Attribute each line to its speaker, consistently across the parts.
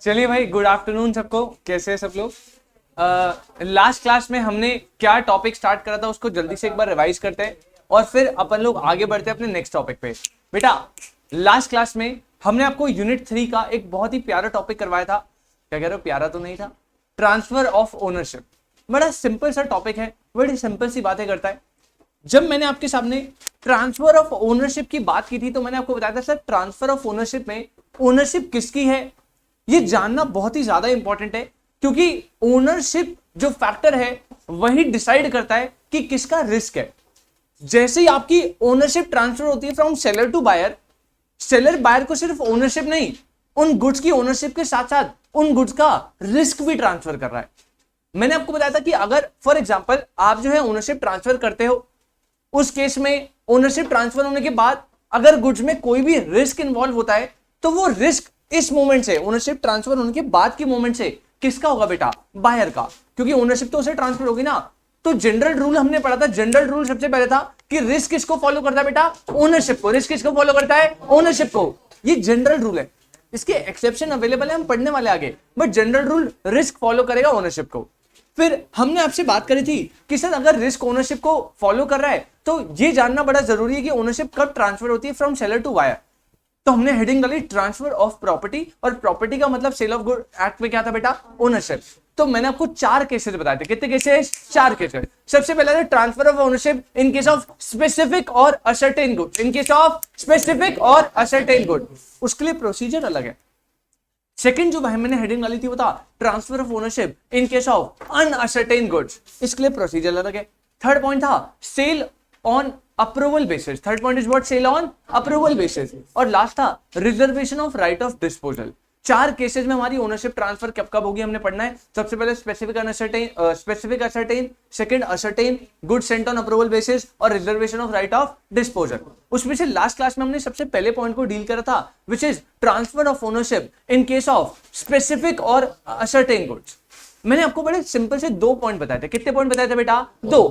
Speaker 1: चलिए भाई, good afternoon सबको। कैसे हैं सब लोग? लास्ट क्लास में हमने क्या टॉपिक स्टार्ट करा था उसको जल्दी से एक बार रिवाइज करते हैं और फिर अपन लोग आगे बढ़ते हैं अपने नेक्स्ट टॉपिक पे। बेटा, लास्ट क्लास में हमने आपको यूनिट 3 का एक बहुत ही प्यारा टॉपिक करवाया था। क्या कह रहे हो, प्यारा तो नहीं था? Transfer of ownership. बड़ा सिंपल सा टॉपिक है, बड़ी सिंपल सी बातें करता है। जब मैंने आपके सामने ट्रांसफर ऑफ ओनरशिप की बात की थी तो मैंने आपको बताया था सर, ट्रांसफर ऑफ ओनरशिप में ओनरशिप किसकी है ये जानना बहुत ही ज्यादा इंपॉर्टेंट है, क्योंकि ओनरशिप जो फैक्टर है वही डिसाइड करता है कि किसका रिस्क है। जैसे ही आपकी ओनरशिप ट्रांसफर होती है from seller to buyer, seller buyer को सिर्फ ओनरशिप नहीं, उन गुड्स की ओनरशिप के साथ साथ उन गुड्स का रिस्क भी ट्रांसफर कर रहा है। मैंने आपको बताया था कि अगर फॉर एग्जांपल आप जो है ओनरशिप ट्रांसफर करते हो, उस केस में ओनरशिप ट्रांसफर होने के बाद अगर गुड्स में कोई भी रिस्क इन्वॉल्व होता है तो वो रिस्क इस मोमेंट से, ओनरशिप ट्रांसफर होने के बाद के मोमेंट से किसका होगा बेटा? बायर का, क्योंकि ओनरशिप तो उसे ट्रांसफर होगी ना। तो जनरल रूल हमने पढ़ा था, जनरल रूल सबसे पहले था कि रिस्क किसको फॉलो करता है बेटा? ओनरशिप को। रिस्क किसको फॉलो करता है? ओनरशिप को। ये जनरल रूल है, इसके एक्सेप्शन अवेलेबल है, हम पढ़ने वाले आगे, but general rule risk follow करेगा ओनरशिप को। फिर हमने आपसे बात करी थी कि सर अगर रिस्क ओनरशिप को फॉलो कर रहा है तो ये जानना बड़ा जरूरी है कि ओनरशिप कब ट्रांसफर होती है फ्रॉम सेलर टू बायर। तो हमने हेडिंग डाली ट्रांसफर ऑफ प्रॉपर्टी, और प्रॉपर्टी का मतलब सेल ऑफ गुड एक्ट में क्या था बेटा? ओनरशिप। तो मैंने आपको 4 केसेस बताए थे। कितने केसेस? 4 केसेस। सबसे पहला था transfer of ownership in case of specific और ascertain good. In case of specific और असर्टेन गुड, उसके लिए प्रोसीजर अलग है। सेकंड जो भाई मैंने हेडिंग डाली थी वो था transfer of ownership in case of unascertained goods, इसके लिए प्रोसीजर अलग है। थर्ड पॉइंट था sale on approval basis. Third point is what? Sale on approval basis. और लास्ट था reservation of right of disposal. 4 cases में हमारी ओनरशिप ट्रांसफर कब कब होगी हमने पढ़ना है। सबसे पहले specific unascertain, specific ascertain, second ascertain, good sent on approval basis, और reservation of right of disposal. उसमें से लास्ट क्लास में हमने सबसे पहले पॉइंट को डील करा था, which is transfer of ownership in case of specific और असर्टेन गुड्स। मैंने आपको बड़े सिंपल से 2 पॉइंट बताए थे। कितने पॉइंट बताए थे बेटा? 2।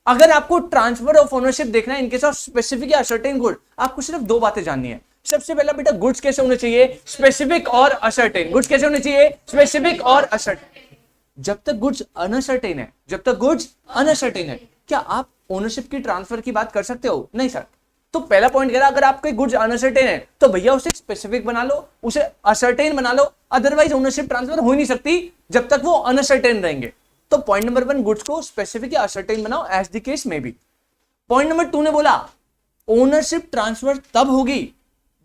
Speaker 1: अगर आपको ट्रांसफर ऑफ ओनरशिप देखना है इन केस ऑफ स्पेसिफिक या असर्टेन गुड, आपको सिर्फ 2 बातें जाननी है। सबसे पहला बेटा, गुड्स कैसे होने चाहिए? स्पेसिफिक और असर्टेन। गुड्स कैसे होने चाहिए? स्पेसिफिक और असर्टेन। जब तक गुड्स अनअसर्टेन है, जब तक गुड्स अनअसर्टेन है, क्या आप ओनरशिप की ट्रांसफर की बात कर सकते हो? नहीं सर। तो पहला पॉइंट कह रहा अगर आपके गुड्स अनअसर्टेन है तो भैया उसे स्पेसिफिक बना लो, उसे असर्टेन बना लो, अदरवाइज ओनरशिप ट्रांसफर हो ही नहीं सकती जब तक वो अनअसर्टेन रहेंगे। तो पॉइंट नंबर 1, गुड्स को स्पेसिफिक या असर्टेन बनाओ एज द केस में भी। पॉइंट नंबर 2 ने बोला ओनरशिप ट्रांसफर तब होगी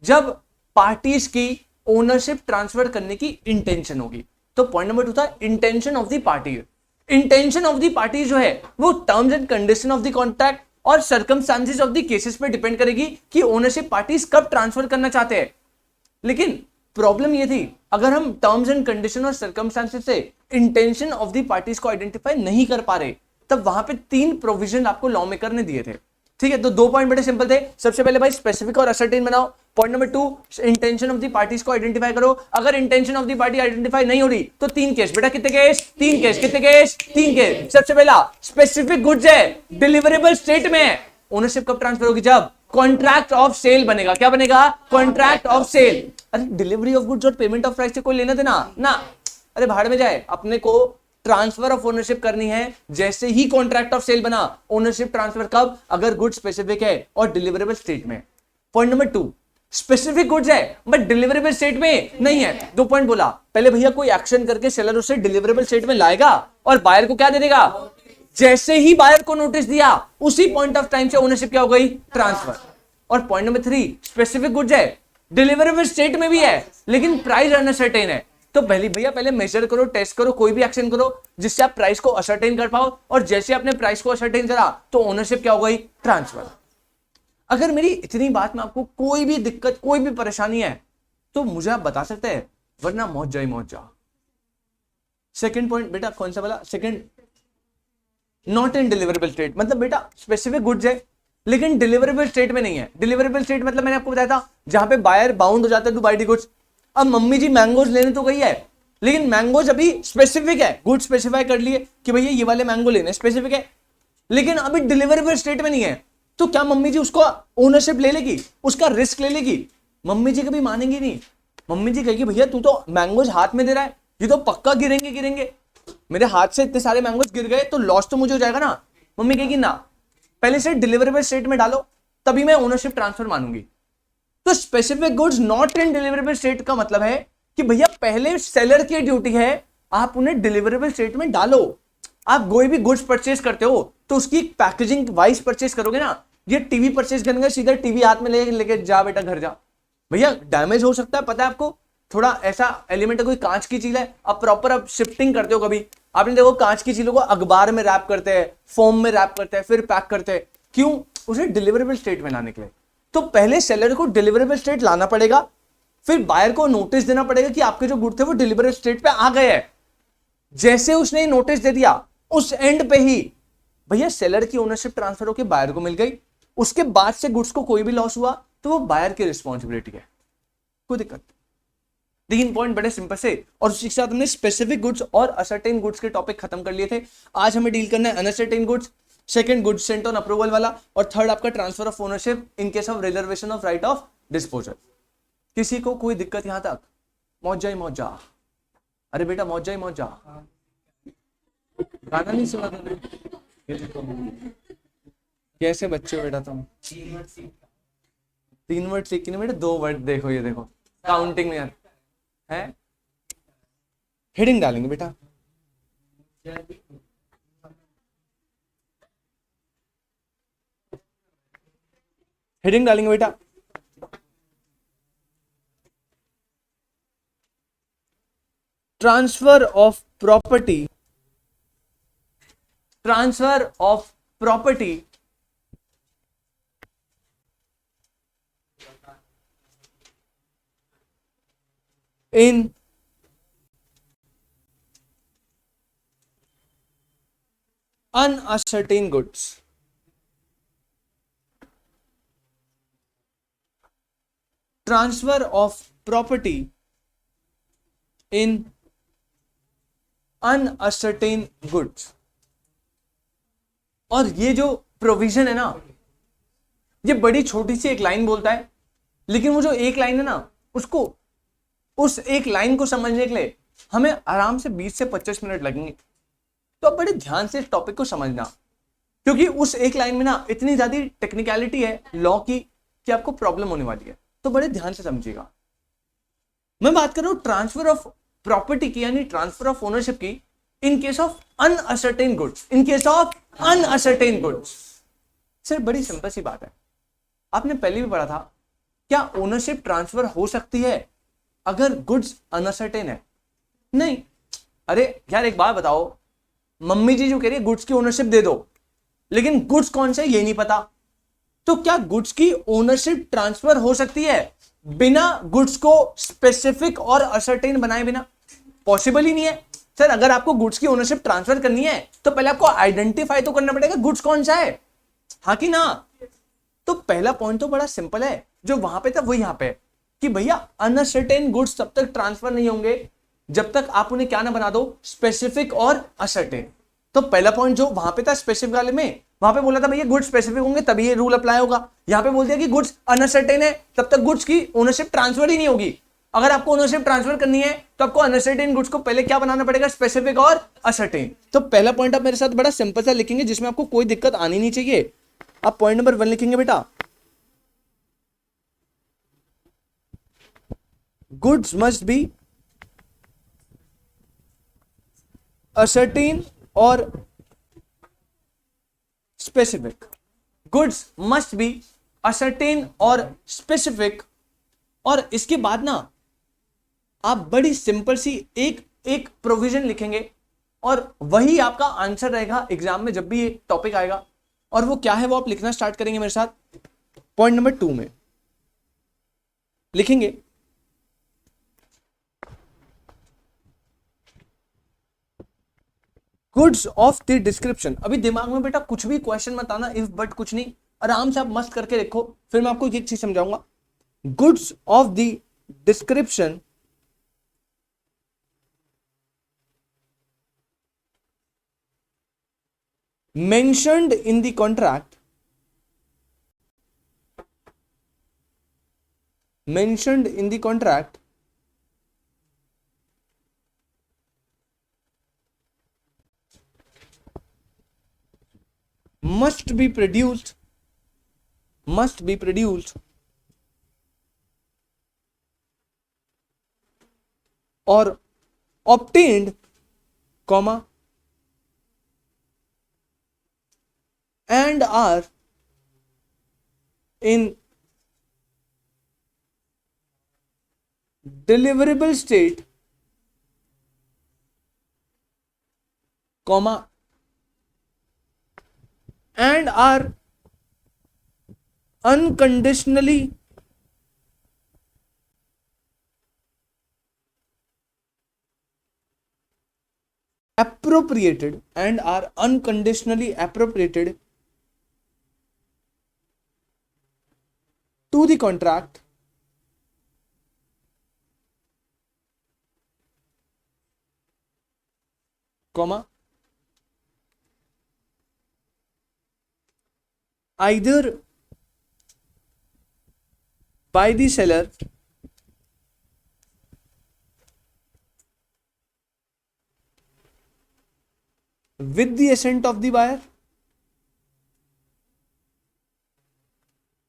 Speaker 1: जब पार्टीज की ओनरशिप ट्रांसफर करने की इंटेंशन होगी। तो पॉइंट नंबर 2 था intention of the party. Intention of the party जो है वो terms and condition of the contract और सर्कमस्टांसेस ऑफ द केसेस पे डिपेंड करेगी कि ओनरशिप पार्टीज कब ट्रांसफर करना चाहते हैं। लेकिन प्रॉब्लम ये थी, अगर हम टर्म्स एंड कंडीशन और सर्कमस्टांसेस से इंटेंशन ऑफ द पार्टीज को आइडेंटिफाई नहीं कर पा रहे, तब वहां पे 3 प्रोविजन आपको लॉ मेकर ने दिए थे। ठीक है, तो 2 पॉइंट बड़े सिंपल थे। सबसे पहले भाई स्पेसिफिक और असर्टेन बनाओ। Point number 2, intention of the parties को आइडेंटिफाई करो। अगर intention of the party identify नहीं हो रही तो 3 केस बेटा। कितने केस? 3 केस। कितने केस? 3 केस। सबसे पहला स्पेसिफिक गुड्स है, डिलीवरेबल स्टेट में है, ओनरशिप कब ट्रांसफर होगी? जब कॉन्ट्रैक्ट ऑफ सेल बनेगा। क्या बनेगा? Contract of sale. अरे डिलीवरी ऑफ गुड्स और पेमेंट ऑफ प्राइस से कोई लेना देना ना, अरे भाड़ में जाए। अपने को ट्रांसफर ऑफ ओनरशिप करनी है जैसे ही कॉन्ट्रैक्ट ऑफ सेल बना। ओनरशिप ट्रांसफर कब? अगर गुड्स स्पेसिफिक है और डिलीवरेबल स्टेट में। पॉइंट नंबर 2, स्पेसिफिक गुड्स है बट डिलीवरेबल स्टेट में नहीं है। 2 पॉइंट बोला, पहले भैया कोई एक्शन करके सेलर उसे डिलीवरेबल स्टेट में लाएगा और बायर को क्या दे देगा? जैसे ही बायर को नोटिस दिया उसी पॉइंट ऑफ टाइम से ओनरशिप क्या हो गई? ट्रांसफर। और पॉइंट नंबर 3, स्पेसिफिक गुड्स है, डिलीवरेबल स्टेट में भी है लेकिन प्राइस अनसर्टेन है। तो पहले मेजर करो, टेस्ट करो, कोई भी एक्शन करो जिससे आप प्राइस को असर्टेन कर पाओ, और जैसे आपने प्राइस को असर्टेन करा तो ओनरशिप क्या हो गई? ट्रांसफर। अगर मेरी इतनी बात में आपको कोई भी दिक्कत, कोई भी परेशानी है तो मुझे आप बता सकते हैं, वरना मौज जाए मौज जा। सेकंड पॉइंट बेटा कौन सा वाला? Second, not in deliverable state, मतलब बेटा स्पेसिफिक गुड्स है लेकिन डिलीवरेबल स्टेट में नहीं है। डिलीवरेबल स्टेट मतलब मैंने आपको बताया था जहां पे बायर बाउंड हो जाता है टू बाय द गुड्स। अब मम्मी जी मैंगोज लेने तो गई है लेकिन मैंगोज अभी स्पेसिफिक है, गुड स्पेसिफाई कर लिए कि भैया ये वाले मैंगो लेने, स्पेसिफिक है, लेकिन अभी डिलीवरेबल स्टेट में नहीं है। तो क्या मम्मी जी उसको ओनरशिप ले लेगी, उसका रिस्क ले लेगी? मम्मी जी कभी मानेंगी नहीं। मम्मी जी कहेगी भैया तू तो मैंगोज हाथ में दे रहा है, ये तो पक्का गिरेंगे गिरेंगे, मेरे हाथ से इतने सारे मैंगोज गिर गए तो लॉस तो मुझे हो जाएगा ना। मम्मी कहेगी ना, पहले से डिलीवरेबल स्टेट में डालो तभी मैं ओनरशिप ट्रांसफर मानूंगी। तो specific goods not in deliverable state का मतलब है कि भैया पहले सेलर की ड्यूटी है आप उन्हें डिलीवरेबल स्टेट में डालो। आप कोई भी गुड्स परचेज करते हो तो उसकी पैकेजिंग वाइज परचेज करोगे ना। ये टीवी परचेज करेंगे सीधा टीवी हाथ में लेके जा बेटा घर जा, भैया डैमेज हो सकता है, पता है आपको, थोड़ा ऐसा एलिमेंट है, कोई कांच की चीज है, अब प्रॉपर अब शिफ्टिंग करते हो कभी आपने देखो कांच की चीजों को अखबार में रैप करते हैं, फोम में रैप करते हैं, फिर पैक करते हैं, क्यों, उसे डिलीवरेबल स्टेट में लाने के लिए। तो पहले सेलर को डिलीवरेबल स्टेट लाना पड़ेगा, फिर बायर को नोटिस देना पड़ेगा कि आपके जो गुड थे वो डिलीवरेबल स्टेट पे आ गए हैं। जैसे उसने नोटिस दे दिया उस एंड पे ही भैया सेलर की ओनरशिप ट्रांसफर होकर बायर को मिल गई। उसके बाद से गुड्स को कोई भी लॉस हुआ तो वो बायर की रिस्पॉन्सिबिलिटी है, कोई दिक्कत। 3 पॉइंट बड़े सिंपल से, और उसी के साथ हमने स्पेसिफिक गुड्स और असर्टेन गुड्स के टॉपिक खत्म कर लिए थे। आज हमें डील करना है uncertain goods, second goods sent on approval वाला, और थर्ड आपका transfer of ownership in case of reservation of right of disposal. किसी को कोई दिक्कत यहां तक? मौजा ही मौजा, अरे बेटा मौजा ही मौजा, गाना नहीं सुना तुमने? कैसे बच्चे हो बेटा तुम? 3 वर्ड सीख के बेटा 2 वर्ड देखो, ये देखो काउंटिंग में यार है, हेडिंग डालेंगे बेटा। हेडिंग डालेंगे बेटा, transfer of property, transfer of property in unascertain goods। Transfer of property in uncertain goods. और ये जो प्रोविजन है ना, ये बड़ी छोटी सी एक लाइन बोलता है, लेकिन वो जो एक लाइन है ना, उसको उस एक लाइन को समझने के लिए हमें आराम से 20 से 25 मिनट लगेंगे। तो आप बड़े ध्यान से इस टॉपिक को समझना, क्योंकि उस एक लाइन में ना इतनी ज्यादा टेक्निकलिटी है लॉ की कि आपको प्रॉब्लम होने वाली है, तो बड़े ध्यान से समझिएगा। मैं बात कर रहा हूं ट्रांसफर ऑफ प्रॉपर्टी की, यानी ट्रांसफर ऑफ ओनरशिप की इन case of unascertained goods, in case of unascertained goods. Sir बड़ी सिंपल सी बात है, आपने पहले भी पढ़ा था, क्या ओनरशिप ट्रांसफर हो सकती है अगर गुड्स अनअसर्टेन है? नहीं। अरे यार एक बात बताओ, मम्मी जी जो कह रही है गुड्स की ओनरशिप दे दो, लेकिन गुड्स कौन से ये नहीं पता, तो क्या गुड्स की ओनरशिप ट्रांसफर हो सकती है बिना गुड्स को स्पेसिफिक और असर्टेन बनाए बिना? पॉसिबल ही नहीं है। सर अगर आपको गुड्स की ओनरशिप ट्रांसफर करनी है तो पहले आपको आइडेंटिफाई तो करना पड़ेगा गुड्स कौन सा है, हाँ कि ना? तो पहला पॉइंट तो बड़ा सिंपल है, जो वहां पे था वो यहां पे, कि भैया अनसर्टेन गुड्स तब तक ट्रांसफर नहीं होंगे जब तक आप उन्हें क्या ना बना दो, स्पेसिफिक और असर्टेन। तो पहला पॉइंट जो वहां पे था स्पेसिफिक वाले में, वहां पे बोला था भैया गुड्स स्पेसिफिक होंगे तभी ये रूल अप्लाई होगा। यहां पे बोल दिया कि गुड्स अनसर्टेन है, तब तक गुड्स की ओनरशिप ट्रांसफर ही नहीं होगी। अगर आपको ओनरशिप ट्रांसफर करनी है तो आपको अनसर्टेन गुड्स को पहले क्या बनाना पड़ेगा, स्पेसिफिक और असर्टेन। तो पहला पॉइंट आप मेरे साथ बड़ा सिंपल सा लिखेंगे, जिसमें आपको कोई दिक्कत आनी नहीं चाहिए। आप पॉइंट नंबर 1 लिखेंगे बेटा, goods must be ascertain or specific। goods must be ascertain और specific। और इसके बाद ना आप बड़ी सिंपल सी एक एक प्रोविजन लिखेंगे और वही आपका आंसर रहेगा एग्जाम में जब भी ये टॉपिक आएगा। और वो क्या है वो आप लिखना स्टार्ट करेंगे मेरे साथ। पॉइंट नंबर 2 में लिखेंगे गुड्स ऑफ द डिस्क्रिप्शन। अभी दिमाग में बेटा कुछ भी क्वेश्चन मत आना, इफ बट कुछ नहीं, आराम से आप मस्त करके देखो, फिर मैं आपको एक चीज समझाऊंगा। Goods of the description mentioned in the contract mentioned in the contract must be produced or obtained, comma, and are in deliverable state, comma, and are unconditionally appropriated to the contract, comma, either by the seller with the assent of the buyer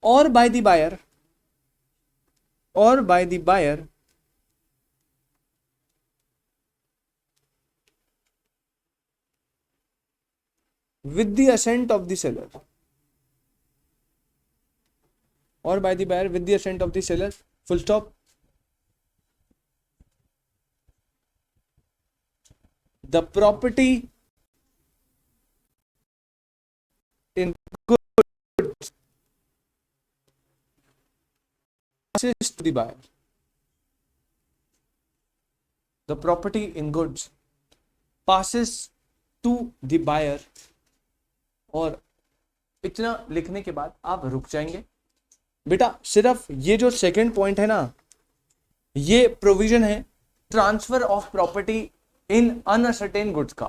Speaker 1: or by the buyer with the assent of the seller or by the buyer with the assent of the seller, full stop. The property in goods passes to the buyer. The property in goods passes to the buyer. और इतना लिखने के बाद आप रुक जाएंगे बेटा। सिर्फ ये जो सेकंड पॉइंट है ना, ये प्रोविजन है transfer of property in uncertain goods का।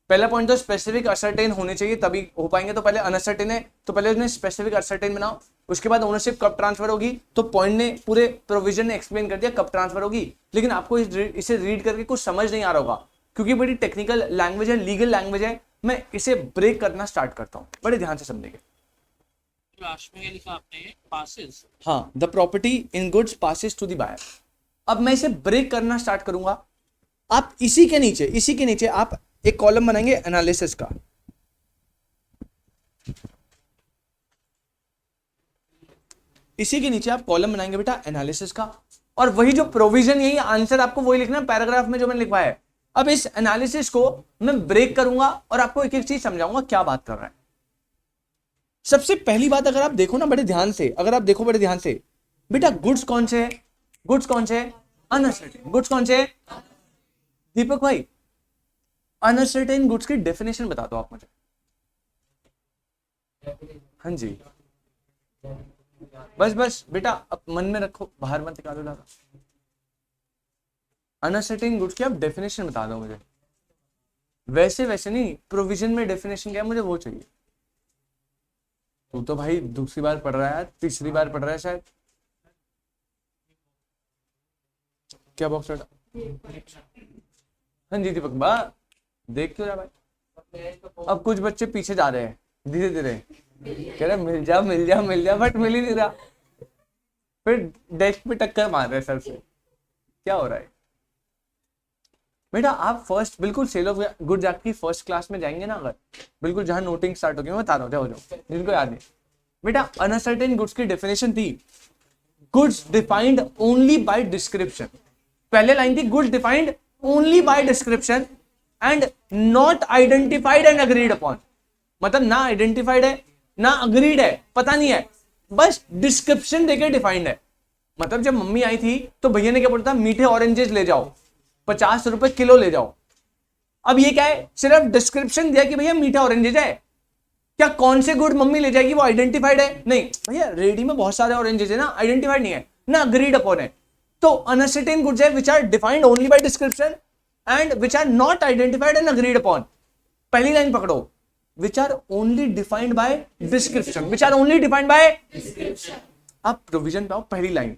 Speaker 1: पहला पॉइंट तो स्पेसिफिक असर्टेन होने चाहिए तभी हो पाएंगे, तो पहले अनअसर्टेन है तो पहले उसने स्पेसिफिक असर्टेन बनाओ, उसके बाद ओनरशिप कब ट्रांसफर होगी। तो पॉइंट ने पूरे प्रोविजन ने एक्सप्लेन कर दिया कब ट्रांसफर होगी, लेकिन आपको इसे रीड करके कुछ समझ नहीं आ रहा होगा क्योंकि बड़ी टेक्निकल लैंग्वेज है, लीगल लैंग्वेज है। मैं इसे ब्रेक करना स्टार्ट करता हूँ, बड़े ध्यान से समझेंगे।
Speaker 2: लास्ट में लिखा आपने पासेस,
Speaker 1: हाँ, the property in goods passes to the buyer. अब मैं इसे ब्रेक करना स्टार्ट करूंगा। आप इसी के नीचे आप एक कॉलम बनाएंगे एनालिसिस का। इसी के नीचे आप कॉलम बनाएंगे बेटा एनालिसिस का, और वही जो प्रोविजन, यही आंसर आपको वही लिखना है पैराग्राफ में जो मैंने लिखवाया है। अब इस एनालिसिस को मैं ब्रेक करूंगा और आपको एक एक चीज समझाऊंगा क्या बात कर रहा है। सबसे पहली बात अगर आप देखो ना बड़े ध्यान से, बड़े ध्यान से बेटा, गुड्स कौन से है? अनअसर्टेन गुड्स कौन से है? दीपक भाई, अनअसर्टेन गुड्स की डेफिनेशन बता दो आप मुझे। हाँ जी, बस बेटा अब मन में रखो, बाहर मत निकालो ज्यादा। अनअसर्टेन गुड्स की आप डेफिनेशन बता दो मुझे, वैसे नहीं, प्रोविजन में डेफिनेशन क्या है मुझे वो चाहिए। तू तो भाई दूसरी बार पढ़ रहा है, तीसरी बार पढ़ रहा है शायद। क्या बॉक्स? हाँ जी दीपक बा, देख क्यों रहा भाई? अब कुछ बच्चे पीछे जा रहे हैं धीरे धीरे, कह रहे मिल जा बट मिल ही नहीं रहा, फिर डेस्क पे टक्कर मार रहे सर से। क्या हो रहा है बेटा? आप फर्स्ट बिल्कुल सेल ऑफ गुड्स एक्ट की फर्स्ट क्लास में जाएंगे ना, अगर बिल्कुल जहां नोटिंग स्टार्ट होगी, मैं बता रहा हूँ, जाओ जिनको याद नहीं बेटा। अनसर्टेन गुड्स की डेफिनेशन थी goods defined only by description. पहले लाइन थी goods defined only by description and not identified and agreed upon. मतलब ना आइडेंटिफाइड है ना अग्रीड है, पता नहीं है, बस डिस्क्रिप्शन देके डिफाइंड है। मतलब जब मम्मी आई थी तो भैया ने क्या बोला था, मीठे ऑरेंजेस ले जाओ, 50 रुपए किलो ले जाओ। अब ये क्या है, सिर्फ डिस्क्रिप्शन दिया कि भैया मीठा ऑरेंजेस है। क्या कौन से गुड मम्मी ले जाएगी वो आइडेंटिफाइड है? नहीं भैया, रेडी में बहुत सारे ऑरेंजेस है ना, आइडेंटिफाइड नहीं है ना अग्रीड अपॉन है। तो अनसर्टेन गुड्स है which are defined only by description and which are not identified and agreed upon. पहली लाइन पकड़ो, which are only defined by description, which are only defined by. अब provision पे आओ, पहली line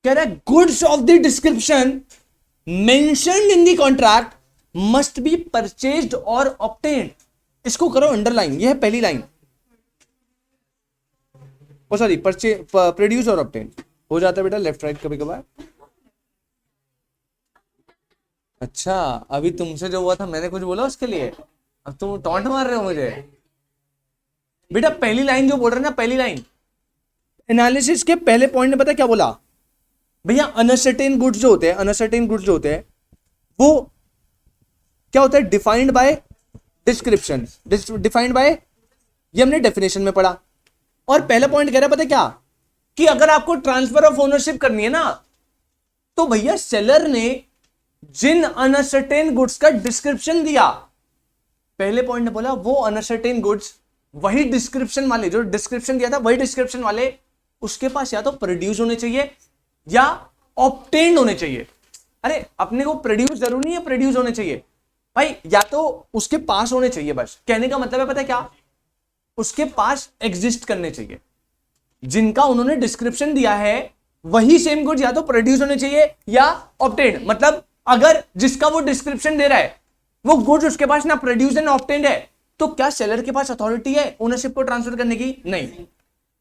Speaker 1: कह रहा है goods of the description mentioned in the contract must be purchased और ऑब्टेन्ड। इसको करो अंडरलाइन, ये है पहली लाइन। ओ सॉरी, प्रोड्यूस और ऑब्टेन हो जाता है बेटा लेफ्ट राइट कभी कभार। अच्छा, अभी तुमसे जो हुआ था मैंने कुछ बोला उसके लिए, अब तुम टॉन्ट मार रहे हो मुझे। बेटा पहली लाइन जो बोल रहे हैं ना, पहली लाइन एनालिसिस के पहले पॉइंट ने पता क्या बोला भैया, अनसर्टेन गुड्स जो होते हैं, अनसर्टेन गुड्स जो होते हैं वो क्या होता है, defined by description, defined by, ये हमने डेफिनेशन में पढ़ा। और पहला पॉइंट कह रहा है पता है क्या, कि अगर आपको ट्रांसफर ऑफ ओनरशिप करनी है ना, तो भैया सेलर ने जिन अनसर्टेन गुड्स का डिस्क्रिप्शन दिया, पहले पॉइंट ने बोला वो अनसर्टेन गुड्स, वही डिस्क्रिप्शन वाले, जो डिस्क्रिप्शन दिया था वही डिस्क्रिप्शन वाले उसके पास या तो प्रोड्यूस होने चाहिए या ऑब्टेन्ड होने चाहिए। अरे अपने को प्रोड्यूस जरूरी नहीं है, प्रोड्यूस होने चाहिए भाई, या तो उसके पास होने चाहिए। बस कहने का मतलब है पता है क्या, उसके पास एग्जिस्ट करने चाहिए। जिनका उन्होंने डिस्क्रिप्शन दिया है वही सेम गुड्स या तो प्रोड्यूस होने चाहिए या ऑब्टेन्ड। मतलब अगर जिसका वो डिस्क्रिप्शन दे रहा है वो गुड्स उसके पास ना प्रोड्यूस है ना ऑब्टेन्ड है, तो क्या सेलर के पास अथॉरिटी है ओनरशिप को ट्रांसफर करने की? नहीं।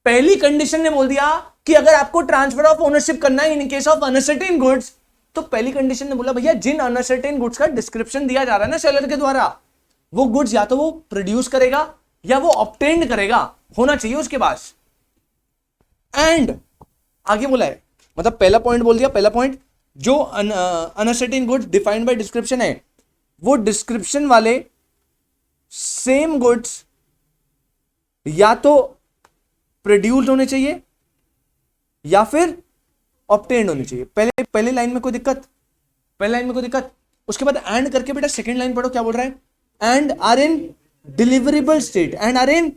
Speaker 1: पहली कंडीशन ने बोल दिया कि अगर आपको ट्रांसफर ऑफ ओनरशिप करना है इन केस ऑफ अनसर्टेन गुड्स, तो पहली कंडीशन ने बोला भैया जिन अनसर्टेन गुड्स का डिस्क्रिप्शन दिया जा रहा है ना सेलर के द्वारा, वो गुड्स या तो वो प्रोड्यूस करेगा या वो ऑब्टेन्ड करेगा, होना चाहिए उसके पास। एंड आगे बोला है, मतलब पहला पॉइंट बोल दिया, पहला पॉइंट जो uncertain goods defined by description है, वो डिस्क्रिप्शन वाले सेम गुड्स या तो प्रोड्यूस होने चाहिए या फिर ऑब्टेन्ड होनी चाहिए। पहले लाइन में कोई दिक्कत, पहले लाइन में कोई दिक्कत। उसके बाद एंड करके बेटा सेकंड लाइन पढ़ो, क्या बोल रहा है, and are in deliverable state, and are in,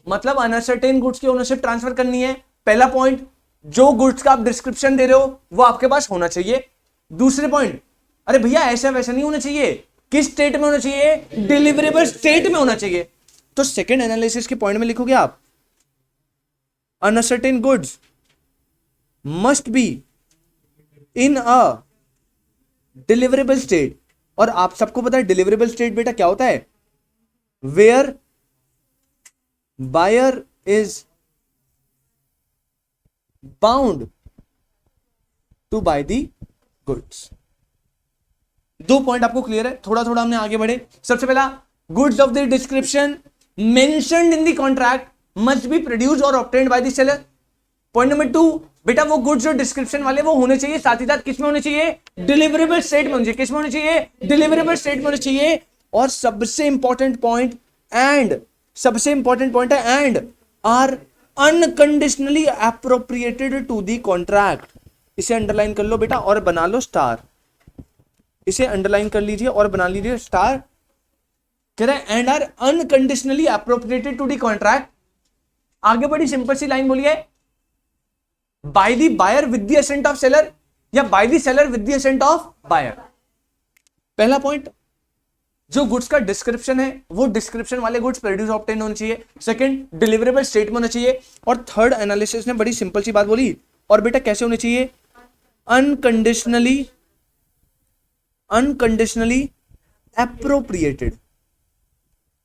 Speaker 1: मतलब अनसर्टेन गुड्स की ओनरशिप ट्रांसफर करनी है। पहला पॉइंट, जो गुड्स का आप डिस्क्रिप्शन दे रहे हो वो आपके पास होना चाहिए। दूसरे पॉइंट, अरे भैया ऐसा वैसा नहीं होना चाहिए, किस स्टेट में होना चाहिए, डिलीवरेबल स्टेट में होना चाहिए। तो सेकंड एनालिसिस के पॉइंट में लिखोगे आप, uncertain goods must be in a deliverable state. और आप सबको पता है डिलीवरेबल स्टेट बेटा क्या होता है, where buyer is bound to buy the goods. दो पॉइंट आपको क्लियर है, थोड़ा थोड़ा हमने आगे बढ़े। सबसे पहला, goods of the description mentioned in the contract must be produced और obtained by the seller. Point number 2, बेटा वो गुड्स जो डिस्क्रिप्शन वाले वो होने चाहिए, साथ ही साथ किस में होने चाहिए, डिलीवरेबल स्टेट में होने चाहिए। किस में होने चाहिए, डिलीवरेबल स्टेट में होने चाहिए। और सबसे इंपॉर्टेंट पॉइंट, एंड सबसे इंपॉर्टेंट पॉइंट है, and are unconditionally appropriated to the contract. इसे अंडरलाइन कर लो बेटा और बना लो स्टार, इसे अंडरलाइन कर लीजिए और बना लीजिए स्टार। कह रहा है and are unconditionally appropriated to the contract. आगे बड़ी सिंपल सी लाइन बोली है, by the buyer with the assent of seller या by the seller with the assent of buyer. पहला पॉइंट, जो गुड्स का डिस्क्रिप्शन है वो डिस्क्रिप्शन वाले गुड्स प्रोड्यूस ऑब्टेन होने चाहिए। सेकंड, डिलीवरेबल स्टेट में होना चाहिए। और थर्ड एनालिसिस ने बड़ी सिंपल सी बात बोली, और बेटा कैसे होने चाहिए, अनकंडीशनली एप्रोप्रिएटेड।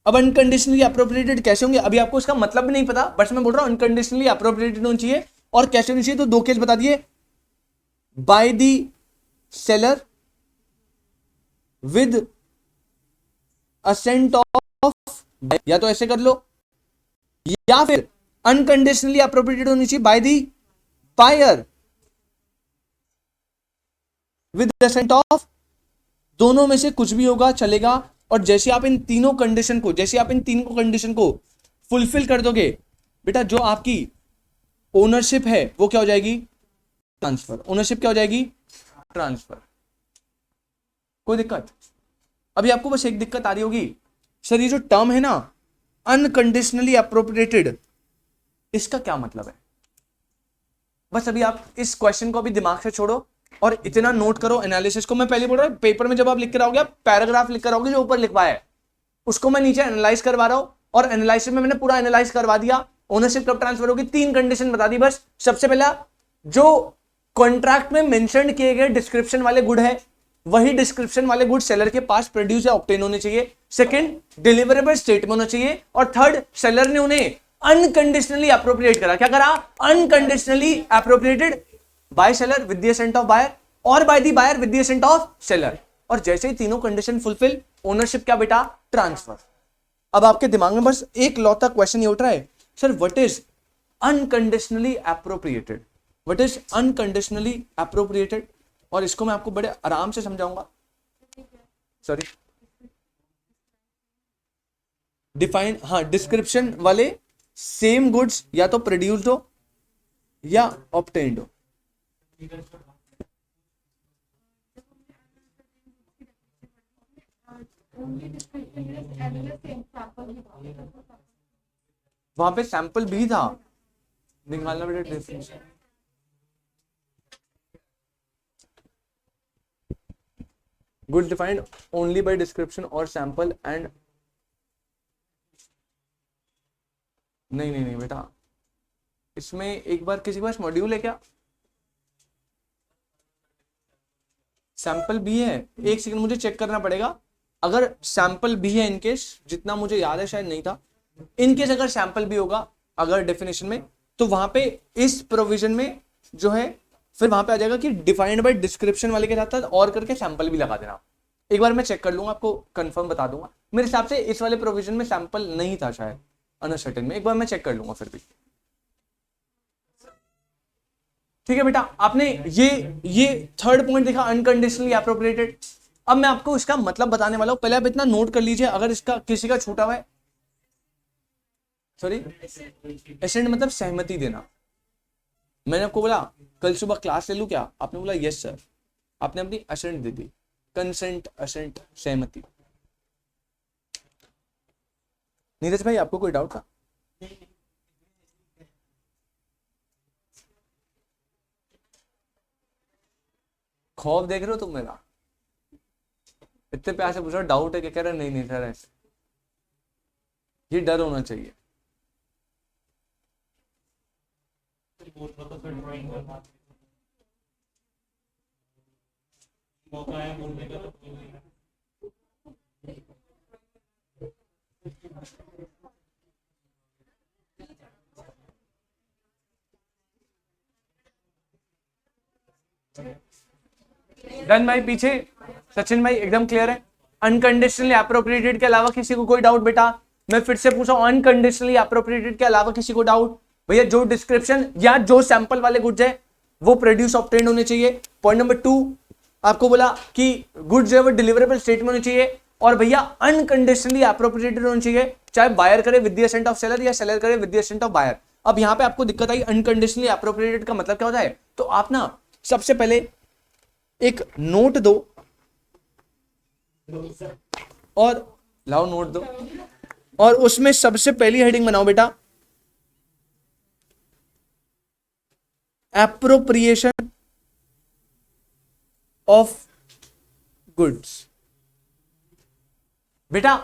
Speaker 1: अब अनकंडीशनली एप्रोप्रिएटेड कैसे होंगे, अभी आपको इसका मतलब भी नहीं पता, बस मैं बोल रहा हूं अनकंडीशनली एप्रोप्रिएटेड होना चाहिए। और कैसे होनी चाहिए, तो दो केस बता दिए, by the seller with assent of, या तो ऐसे कर लो, या फिर अनकंडीशनली एप्रोप्रिएटेड होनी चाहिए by the buyer with assent of. दोनों में से कुछ भी होगा चलेगा। और जैसे आप इन तीनों कंडीशन को फुलफिल कर दोगे बेटा, जो आपकी ओनरशिप है वो क्या हो जाएगी, ट्रांसफर। ओनरशिप क्या हो जाएगी, ट्रांसफर। कोई दिक्कत? अभी आपको बस एक दिक्कत आ रही होगी, सर ये जो टर्म है ना अनकंडीशनली एप्रोप्रिएटेड, इसका क्या मतलब है? बस अभी आप इस क्वेश्चन को अभी दिमाग से छोड़ो और इतना नोट करो एनालिसिस को। मैं पहले बोल रहा हूं, पेपर में जब आप लिख कर आओगे, पैराग्राफ लिख कर आओगे, जो ऊपर लिखवाया है उसको मैं नीचे एनालाइज करवा रहा हूं। और एनालिसिस में मैंने पूरा एनालाइज करवा दिया, ओनरशिप कब ट्रांसफर होगी, 3 कंडीशन बता दी बस। सबसे पहला, जो कॉन्ट्रैक्ट में मेंशन किए गए डिस्क्रिप्शन वाले गुड है, वही डिस्क्रिप्शन वाले गुड सेलर के पास प्रोड्यूस या ऑब्टेन होने चाहिए। सेकंड, डिलीवरेबल स्टेट में होना चाहिए। और थर्ड, सेलर ने उन्हें अनकंडीशनली अप्रोप्रिएट करा। क्या करा? Unconditionally appropriated by seller with the assent of buyer और by the buyer with the assent of seller. और जैसे ही तीनों कंडीशन फुलफिल, ओनरशिप क्या बेटा? ट्रांसफर। अब आपके दिमाग में बस एक लौता क्वेश्चन ये उठ रहा है, sir what is unconditionally appropriated? What is unconditionally appropriated? और इसको मैं आपको बड़े आराम से समझाऊंगा। सॉरी, डिफाइन, हाँ, डिस्क्रिप्शन वाले सेम गुड्स या तो प्रोड्यूस्ड हो या ऑब्टेन्ड हो। वहां पे सैंपल भी था, निकालना बेटा difference. Good defined only by description और सैंपल एंड, नहीं नहीं नहीं बेटा, इसमें एक बार किसी के पास मॉड्यूल है क्या? सैंपल भी है, एक सेकंड मुझे चेक करना पड़ेगा। अगर सैंपल भी है, इनकेस जितना मुझे याद है शायद नहीं था, इनकेस अगर सैंपल भी होगा अगर डेफिनेशन में, तो वहां पे इस प्रोविजन में जो है फिर वहां पे आ जाएगा कि डिफाइंड बाय डिस्क्रिप्शन वाले के साथ और करके सैंपल भी लगा देना। एक बार मैं चेक कर लूंगा, आपको कंफर्म बता दूंगा। मेरे हिसाब से इस वाले प्रोविजन में सैंपल नहीं था शायद, अनसर्टेन में। एक बार मैं चेक कर लूंगा फिर भी। ठीक है बेटा, आपने ये थर्ड पॉइंट देखा, अनकंडीशनली अप्रोप्रिएटेड। अब मैं आपको इसका मतलब बताने वाला हूं, पहले आप इतना नोट कर लीजिए। अगर इसका किसी का छूटा हुआ है, सॉरी, एसेंट मतलब सहमति देना। मैंने आपको बोला कल सुबह क्लास ले लूं क्या? आपने बोला यस सर, आपने अपनी असेंट दे दी, कंसेंट, असेंट, सहमति। नीरज भाई आपको कोई डाउट था? खौफ देख रहे हो तुम मेरा? इतने प्यार से पूछ रहा, डाउट है क्या? कह रहा नहीं नहीं सर ऐसे, ये डर होना चाहिए।
Speaker 2: मौका है बोलने का तो कोई नहीं।
Speaker 1: डन भाई, पीछे सचिन भाई एकदम क्लियर है। अनकंडीशनली अप्रोप्रिएटेड के अलावा किसी को कोई डाउट बेटा? मैं फिर से पूछा, अनकंडीशनली अप्रोप्रिएटेड के अलावा किसी को डाउट? भैया जो डिस्क्रिप्शन या जो सैंपल वाले गुड्स है वो प्रोड्यूस ऑब्टेन्ड होने चाहिए। पॉइंट नंबर 2 आपको बोला कि गुड्स जो है वो डिलीवरेबल स्टेट में होने चाहिए। और भैया अनकंडीशनली अप्रोप्रिएटेड होने चाहिए, चाहे बायर करे with the assent of seller या सेलर करे with the assent of buyer. अब यहाँ पे आपको दिक्कत आई, अनकंडीशनली अप्रोप्रिएटेड का मतलब क्या होता है? तो आप ना सबसे पहले एक नोट दो और लाओ नोट दो, और उसमें सबसे पहली हेडिंग बनाओ बेटा, एप्रोप्रिएशन ऑफ गुड्स। बेटा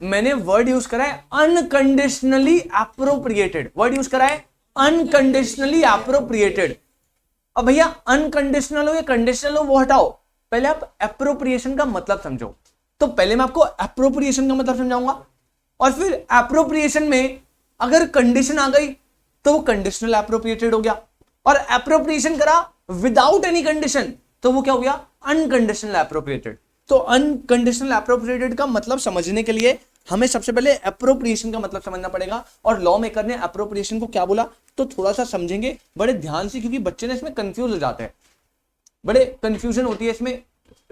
Speaker 1: मैंने वर्ड यूज करा है अनकंडीशनली एप्रोप्रिएटेड, वर्ड यूज करा है अनकंडीशनली एप्रोप्रिएटेड। अब भैया अनकंडीशनल हो या कंडीशनल हो वो हटाओ, पहले आप एप्रोप्रिएशन का मतलब समझो। तो पहले मैं आपको एप्रोप्रिएशन का मतलब समझाऊंगा, और फिर एप्रोप्रिएशन में अगर कंडीशन आ गई तो वो कंडीशनल एप्रोप्रिएटेड हो गया, और एप्रोप्रिएशन करा विदाउट एनी कंडीशन तो वो क्या हो गया? Unconditional appropriated. तो अनकंडीशनल एप्रोप्रिएटेड का मतलब समझने के लिए हमें सबसे पहले एप्रोप्रिएशन का मतलब समझना पड़ेगा। और लॉ मेकर ने एप्रोप्रिएशन को क्या बोला तो थोड़ा सा समझेंगे बड़े ध्यान से, क्योंकि बच्चे ना इसमें कंफ्यूज हो जाते हैं, बड़े कंफ्यूजन होती है इसमें,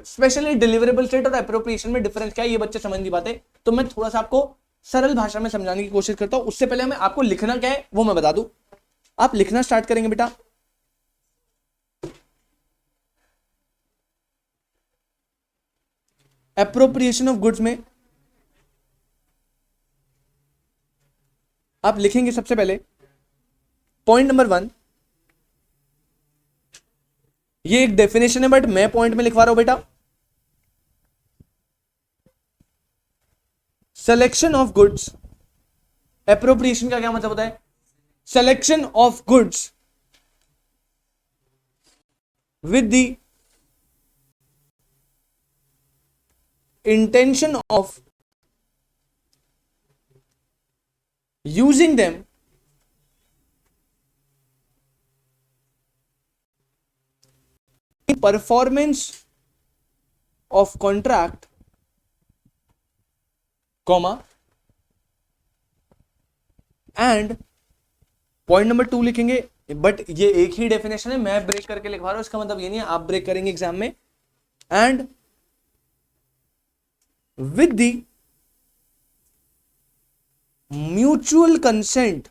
Speaker 1: स्पेशली डिलीवरेबल स्टेट और एप्रोप्रिएशन में डिफरेंस क्या है ये बच्चे समझ नहीं पाते। तो मैं थोड़ा सा आपको सरल भाषा में समझाने की कोशिश करता हूं। उससे पहले मैं आपको लिखना क्या है वो मैं बता दूं। आप लिखना स्टार्ट करेंगे बेटा, एप्रोप्रिएशन ऑफ गुड्स में आप लिखेंगे सबसे पहले पॉइंट नंबर 1, ये एक डेफिनेशन है बट मैं पॉइंट में लिखवा रहा हूं बेटा। सिलेक्शन ऑफ गुड्स, एप्रोप्रिएशन का क्या मतलब होता है? Selection of goods with the intention of using them in performance of contract, comma, and point number 2 लिखेंगे, बट ये एक ही डेफिनेशन है, मैं ब्रेक करके लिखवा रहा हूं, इसका मतलब ये नहीं है आप ब्रेक करेंगे एग्जाम में। And with the mutual consent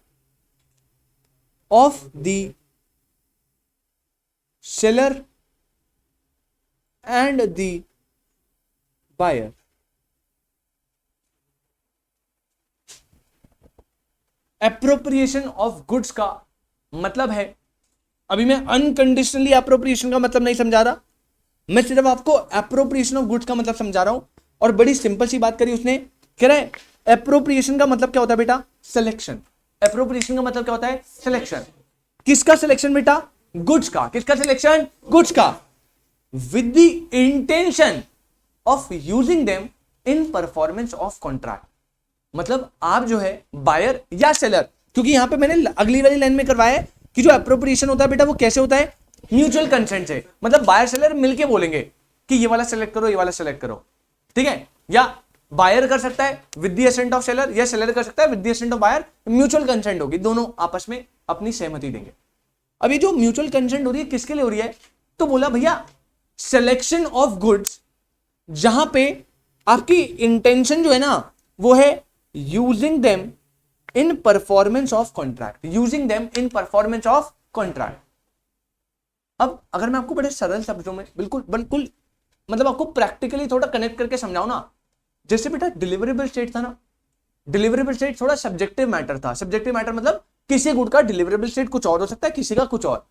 Speaker 1: of the seller and the buyer. Appropriation of goods का मतलब है, अभी मैं अनकंडीशनली एप्रोप्रिएशन का मतलब नहीं समझा रहा, मैं सिर्फ आपको एप्रोप्रिएशन ऑफ गुड्स का मतलब समझा रहा हूं। और बड़ी सिंपल सी बात करी उसने, कह रहा है एप्रोप्रिएशन का मतलब क्या होता है बेटा, सिलेक्शन। एप्रोप्रिएशन का मतलब क्या होता है, सिलेक्शन। किसका सिलेक्शन बेटा, गुड्स का। किसका सिलेक्शन, गुड्स का। With the intention of using them in performance of contract. मतलब आप जो है बायर या सेलर, क्योंकि यहां पे मैंने अगली वाली लाइन में करवाया है कि जो एप्रोप्रिएशन होता है बेटा वो कैसे होता है, म्यूचुअल कंसेंट से। मतलब बायर सेलर मिलके बोलेंगे कि ये वाला सेलेक्ट करो, ये वाला सेलेक्ट करो, ठीक है। या बायर कर सकता है with the assent of seller, या सेलर कर सकता है with the assent of buyer. Mutual consent होगी, दोनों आपस में अपनी सहमति देंगे। अब ये जो म्यूचुअल कंसेंट हो रही है किसके लिए हो रही है, तो बोला भैया सिलेक्शन ऑफ गुड्स, जहां पे आपकी इंटेंशन जो है ना वो है using them in performance of contract. Using them in performance of contract. अब अगर मैं आपको बड़े सरल शब्दों में बिल्कुल बिल्कुल मतलब आपको प्रैक्टिकली थोड़ा कनेक्ट करके समझाऊं ना, जैसे बेटा डिलीवरेबल स्टेट था ना, डिलीवरेबल स्टेट थोड़ा सब्जेक्टिव मैटर था। सब्जेक्टिव मैटर मतलब किसी गुड का डिलीवरेबल स्टेट कुछ और हो सकता है, किसी का कुछ और।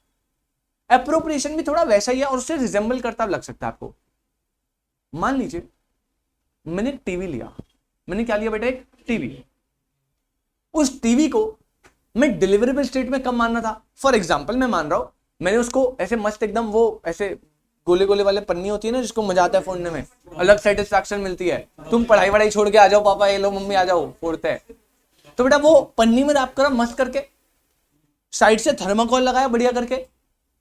Speaker 1: एप्रोप्रिएशन भी थोड़ा वैसा ही है और उससे रिजेंबल करता लग सकता है आपको। मान लीजिए मैंने एक टीवी लिया, मैंने क्या लिया बेटा, एक टीवी। उस टीवी को मैं डिलीवरेबल स्टेट में कब मानना था, फॉर एग्जांपल मैं मान रहा हूं मैंने उसको ऐसे मस्त एकदम वो ऐसे गोले गोले वाले पन्नी होती है ना जिसको मजा आता है फोड़ने में, अलग सेटिस्फैक्शन मिलती है। तुम पढ़ाई वढ़ाई छोड़ के आ जाओ, पापा ये लो, मम्मी आ जाओ, फोड़ते हैं। तो बेटा वो पन्नी में रैप करा मस्त करके, साइड से थर्माकोल लगाया बढ़िया करके,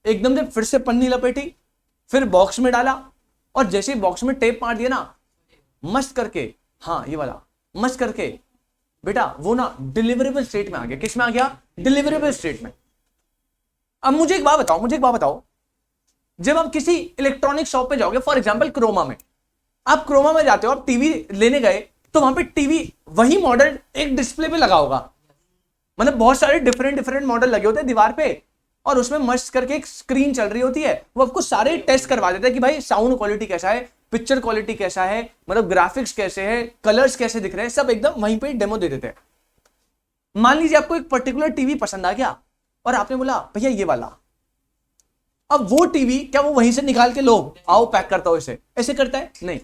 Speaker 1: एकदम से फिर से पन्नी लपेटी, फिर बॉक्स में डाला, और जैसे ही बॉक्स में टेप मार दिया ना मस्त करके, हाँ ये वाला मस्त करके, बेटा वो ना डिलीवरेबल स्टेट में आ गया। किस में आ गया, डिलीवरेबल स्टेट में। अब मुझे एक बात बताओ, जब आप किसी इलेक्ट्रॉनिक शॉप पे जाओगे, फॉर एग्जांपल क्रोमा में, आप क्रोमा में जाते हो, आप टीवी लेने गए तो वहां पे टीवी वही मॉडल एक डिस्प्ले पे लगा होगा। मतलब बहुत सारे डिफरेंट मॉडल लगे होते हैं दीवार पे, और उसमें मस्त करके एक स्क्रीन चल रही होती है, वो आपको सारे टेस्ट करवा देता है कि भाई साउंड क्वालिटी कैसा है, पिक्चर क्वालिटी कैसा है, मतलब ग्राफिक्स कैसे है, कलर्स कैसे दिख रहे हैं, सब एकदम वहीं पे डेमो दे देते हैं। मान लीजिए आपको एक पर्टिकुलर टीवी पसंद आ गया और आपने बोला भैया ये वाला। अब वो टीवी क्या वो वहीं से निकाल के लो आओ पैक करता हो इसे, ऐसे करता है नहीं।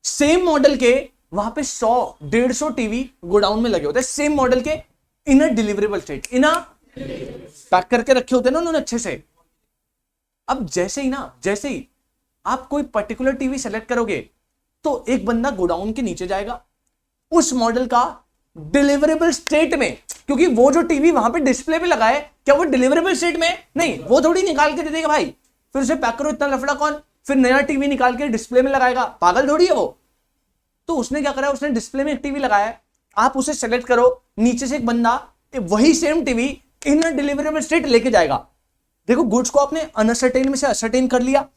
Speaker 1: सेम मॉडल के वहां पे 100-150 टीवी गोडाउन में लगे होते हैं, सेम मॉडल के, in a deliverable state, in a pack करके रखे होते हैं ना उन्होंने अच्छे से। अब जैसे ही आप कोई पर्टिकुलर टीवी सेलेक्ट करोगे तो एक बंदा गोडाउन के नीचे जाएगा उस मॉडल का डिलीवरेबल स्टेट में, क्योंकि वो जो टीवी वहां पे डिस्प्ले पे लगा है क्या वो डिलीवरेबल स्टेट में नहीं, वो थोड़ी निकाल के दे देगा भाई, फिर उसे पैक करो, इतना लफड़ा कौन, फिर नया टीवी निकाल के डिस्प्ले में लगाएगा, पागल थोड़ी है वो। तो उसने क्या करा, उसने डिस्प्ले में एक टीवी लगाया है, आप उसे सेलेक्ट करो, नीचे से एक बंदा वही सेम टीवी इन डिलीवरेबल स्टेट लेके जाएगा। देखो गुड्स को आपने अनसर्टेन में से असर्टेन कर लिया,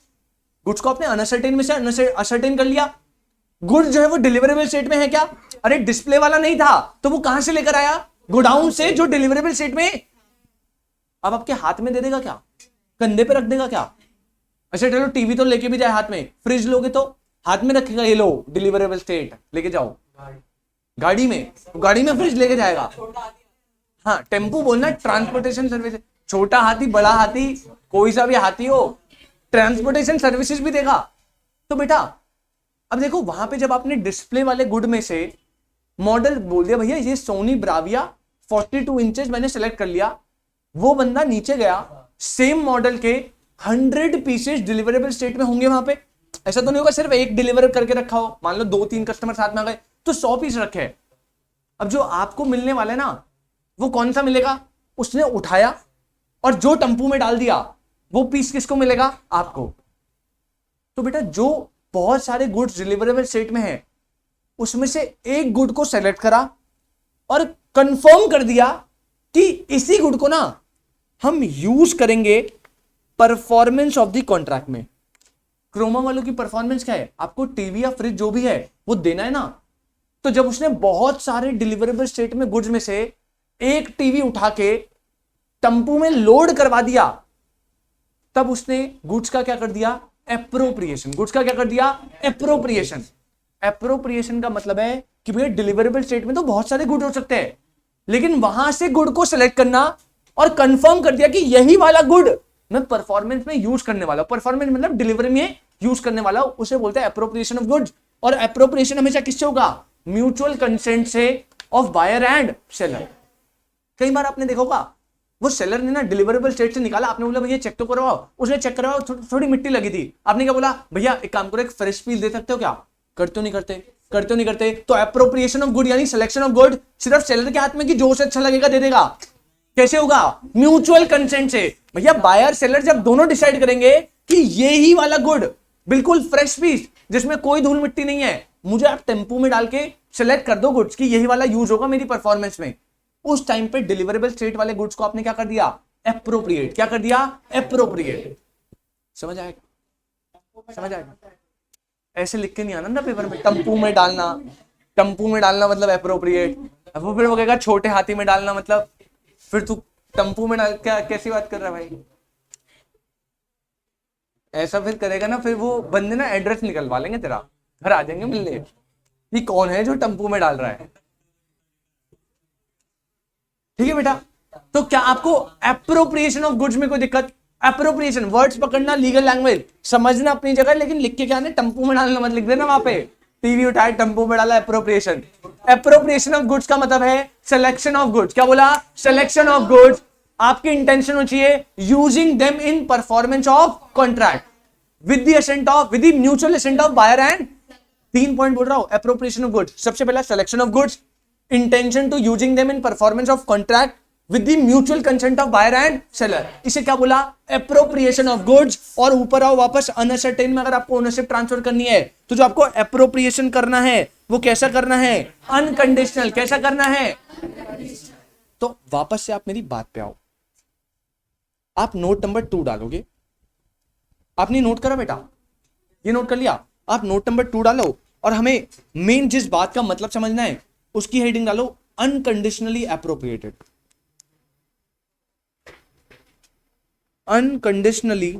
Speaker 1: गुड्स को आपने अनसर्टेन में से असर्टेन कर लिया। गुड्स जो है वो डिलीवरेबल स्टेट में है क्या, अरे डिस्प्ले वाला नहीं था तो वो कहां से लेकर आया, गोडाउन से, जो डिलीवरेबल स्टेट में। अब आपके हाथ में दे देगा क्या, कंधे पे रख देगा क्या, अच्छा चलो टीवी तो लेके भी जाए हाथ में, फ्रिज लोगे तो हाथ में रखेगा, ये लो डिलीवरेबल स्टेट लेके जाओ, गाड़ी में फ्रिज लेके जाएगा। हाँ टेम्पू बोलना, ट्रांसपोर्टेशन सर्विस, छोटा हाथी बड़ा हाथी कोई सा भी हाथी हो, ट्रांसपोर्टेशन सर्विसेज भी देगा। तो बेटा अब देखो वहां पे जब आपने डिस्प्ले वाले गुड में से मॉडल बोल दिया भैया ये सोनी ब्राविया 42 इंचेस मैंने सेलेक्ट कर लिया, वो बंदा नीचे गया सेम मॉडल के 100 पीसेस डिलीवरेबल स्टेट में होंगे वहां पे। ऐसा तो नहीं होगा सिर्फ एक डिलीवर करके रखा हो, मान लो 2-3 कस्टमर साथ में आ गए तो 100 पीस रखे हैं। अब जो आपको मिलने वाला है ना वो कौन सा मिलेगा, उसने उठाया और जो टम्पू में डाल दिया वो पीस किसको मिलेगा, आपको। तो बेटा जो बहुत सारे गुड्स डिलीवरेबल स्टेट में है उसमें से एक गुड को सेलेक्ट करा और कंफर्म कर दिया कि इसी गुड को ना हम यूज करेंगे परफॉर्मेंस ऑफ द कॉन्ट्रैक्ट में। क्रोमा वालों की परफॉर्मेंस क्या है, आपको टीवी या फ्रिज जो भी है वो देना है ना। तो जब उसने बहुत सारे डिलीवरेबल स्टेट में गुड्स में से एक टीवी उठा के टम्पू में लोड करवा दिया, तब उसने गुड्स का क्या कर दिया, एप्रोप्रिएशन। गुड्स का क्या कर दिया, एप्रोप्रिएशन। एप्रोप्रिएशन का मतलब है कि भैया डिलीवरेबल स्टेट में तो बहुत सारे गुड हो सकते हैं, लेकिन वहां से गुड को सिलेक्ट करना और कंफर्म कर दिया कि यही वाला गुड मैं परफॉर्मेंस में यूज करने वाला हूं। परफॉर्मेंस मतलब डिलीवरी में यूज करने वाला हूं, उसे बोलते हैं एप्रोप्रिएशन ऑफ गुड्स। और एप्रोप्रिएशन हमेशा किससे होगा, म्यूचुअल कंसेंट से ऑफ बायर एंड सेलर। कई बार आपने देखा होगा वो सेलर ने ना डिलीवरेबल स्टेट से निकाला, आपने बोला भैया चेक तो करवाओ, उसने चेक करवाओ, थोड़ी मिट्टी लगी थी, आपने क्या बोला, भैया एक काम करो एक फ्रेश पीस दे सकते हो क्या, करते हो नहीं करते, करते हो नहीं करते। तो एप्रोप्रिएशन ऑफ गुड यानी सिलेक्शन ऑफ गुड सिर्फ सेलर के हाथ में कि जो उसे अच्छा लगेगा दे देगा। कैसे होगा, म्यूचुअल कंसेंट से। भैया बायर सेलर जब दोनों डिसाइड करेंगे कि ये ही वाला गुड बिल्कुल फ्रेश पीस जिसमें कोई धूल मिट्टी नहीं है, मुझे आप टेम्पू में डाल के सेलेक्ट कर दो गुड्स की यही वाला यूज होगा मेरी परफॉर्मेंस में, उस टाइम पे डिलीवरेबल स्टेट वाले गुड्स को आपने क्या कर दिया, एप्रोप्रिएट। क्या कर दिया, एप्रोप्रिएट। समझ आएगा, समझ आएगा। ऐसे लिख के नहीं आना ना पेपर में, टम्पू में डालना, टम्पू में डालना मतलब एप्रोप्रिएट। अब वो फिर वो कहेगा छोटे हाथी में डालना मतलब, फिर तू टम्पू में डाल, क्या कैसी बात कर रहा है भाई। ऐसा फिर करेगा ना, फिर वो बंदे ना एड्रेस निकलवा लेंगे तेरा, घर आ जाएंगे मिलने, ये कौन है जो टम्पू में डाल रहा है। ठीक है बेटा, तो क्या आपको एप्रोप्रिएशन ऑफ गुड्स में कोई दिक्कत, एप्रोप्रिएशन वर्ड्स पकड़ना, लीगल लैंग्वेज समझना अपनी जगह, लेकिन लिख के क्या है, टम्पू में डालना मत लिख देना वहां पे, टीवी उठाए टम्पू में डाला, एप्रोप्रिएशन। एप्रोप्रिएशन ऑफ गुड्स का मतलब है सिलेक्शन ऑफ गुड्स। क्या बोला, सिलेक्शन ऑफ गुड्स। आपकी इंटेंशन हो चाहिए using them in performance of contract with the assent of, with the mutual assent of buyer and. 3 point बोल रहा हूं, एप्रोप्रिएशन ऑफ गुड्स। सबसे पहला selection of goods, intention to using them in performance of contract with the mutual consent of buyer and seller, इसे क्या बोला, appropriation of goods. और ऊपर आओ वापस, अनअसर्टेन में अगर आपको ओनरशिप ट्रांसफर करनी है तो जो आपको एप्रोप्रिएशन करना है वो कैसा करना है, अनकंडीशनल। कैसा करना है, तो वापस से आप मेरी बात पे आओ, आप नोट नंबर 2 डालोगे। आपने नोट करा बेटा, ये नोट कर लिया, आप नोट नंबर 2 डालो और हमें मेन जिस बात का मतलब समझना है उसकी हेडिंग डालो, unconditionally appropriated. Unconditionally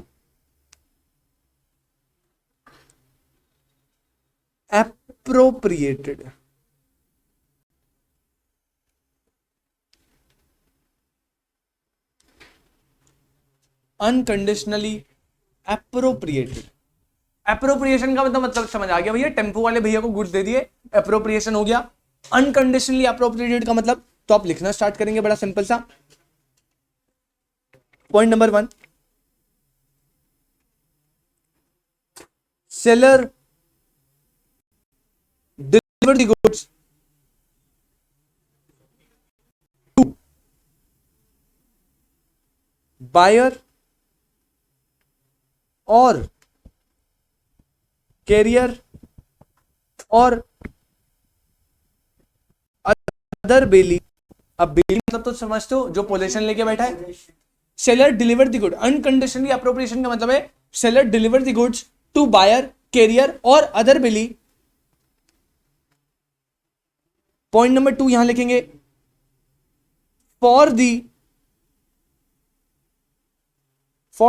Speaker 1: appropriated. Unconditionally appropriated. Appropriation का मतलब समझ आ गया भैया, टेम्पो वाले भैया को गुड्स दे दिए, एप्रोप्रिएशन हो गया। अनकंडीशनली एप्रोप्रिएटेड का मतलब, तो आप लिखना स्टार्ट करेंगे, बड़ा सिंपल सा। Point number 1, seller deliver the goods to buyer और कैरियर और अदर बेली। अब बेली मतलब तो समझते हो, जो पोजीशन लेके बैठा है। Seller deliver the good, unconditionally appropriation का मतलब है seller deliver the goods to buyer, carrier और अदर बेली। पॉइंट नंबर 2 यहां लिखेंगे, for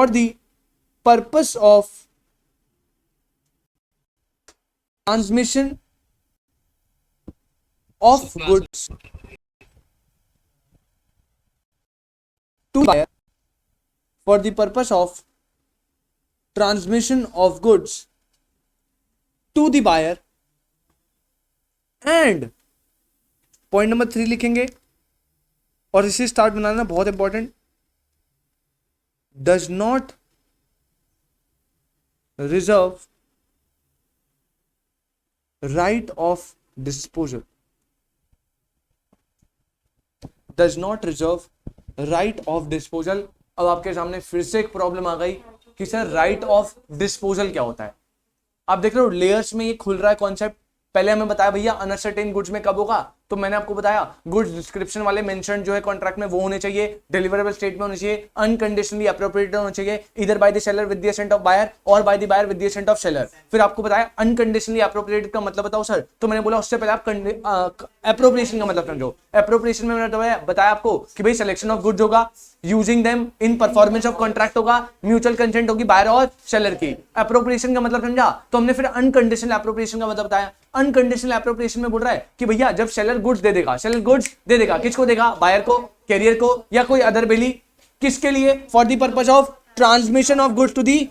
Speaker 1: the purpose of transmission of goods to buyer, for the purpose of transmission of goods to the buyer, and point number 3 लिखेंगे और इसे start बनाना बहुत important, does not reserve right of disposal, does not reserve right of disposal. अब आपके सामने फिर से एक प्रॉब्लम आ गई कि सर राइट ऑफ डिस्पोजल क्या होता है। आप देख रहे हो लेयर्स में ये खुल रहा है कॉन्सेप्ट। पहले हमें बताया भैया अनसर्टेन गुड्स में कब होगा, तो मैंने आपको बताया गुड्स डिस्क्रिप्शन वाले मेंशन जो है कॉन्ट्रैक्ट में वो होने चाहिए, डिलीवरेबल स्टेट में होने चाहिए, अनकंडीशनली अप्रोप्रिएटेड होना चाहिए, इधर by the seller with the assent of buyer और by the buyer with the assent of seller. फिर आपको बताया अनकंडीशनली अप्रोप्रिएटेड का मतलब बताओ सर, तो मैंने बोला उससे पहले आप अप्रोप्रिएशन का मतलब समझो। अप्रोप्रिएशन में मैंने बताया आपको कि भाई सिलेक्शन ऑफ गुड्स होगा, using them in performance of contract होगा, म्यूचुअल कंसेंट होगी बायर और सेलर की। अप्रोप्रिएशन का मतलब समझा, तो हमने फिर अनकंडीशनल अप्रोप्रिएशन का मतलब बताया। अनकंडीशनल अप्रोप्रिएशन में बोल रहा है कि भैया जब सेलर गुड्स दे देगा, सेलर गुड्स दे देगा किसको देगा, बायर को, कैरियर को या कोई अदर बेली, किसके लिए, for the purpose of transmission of goods to the,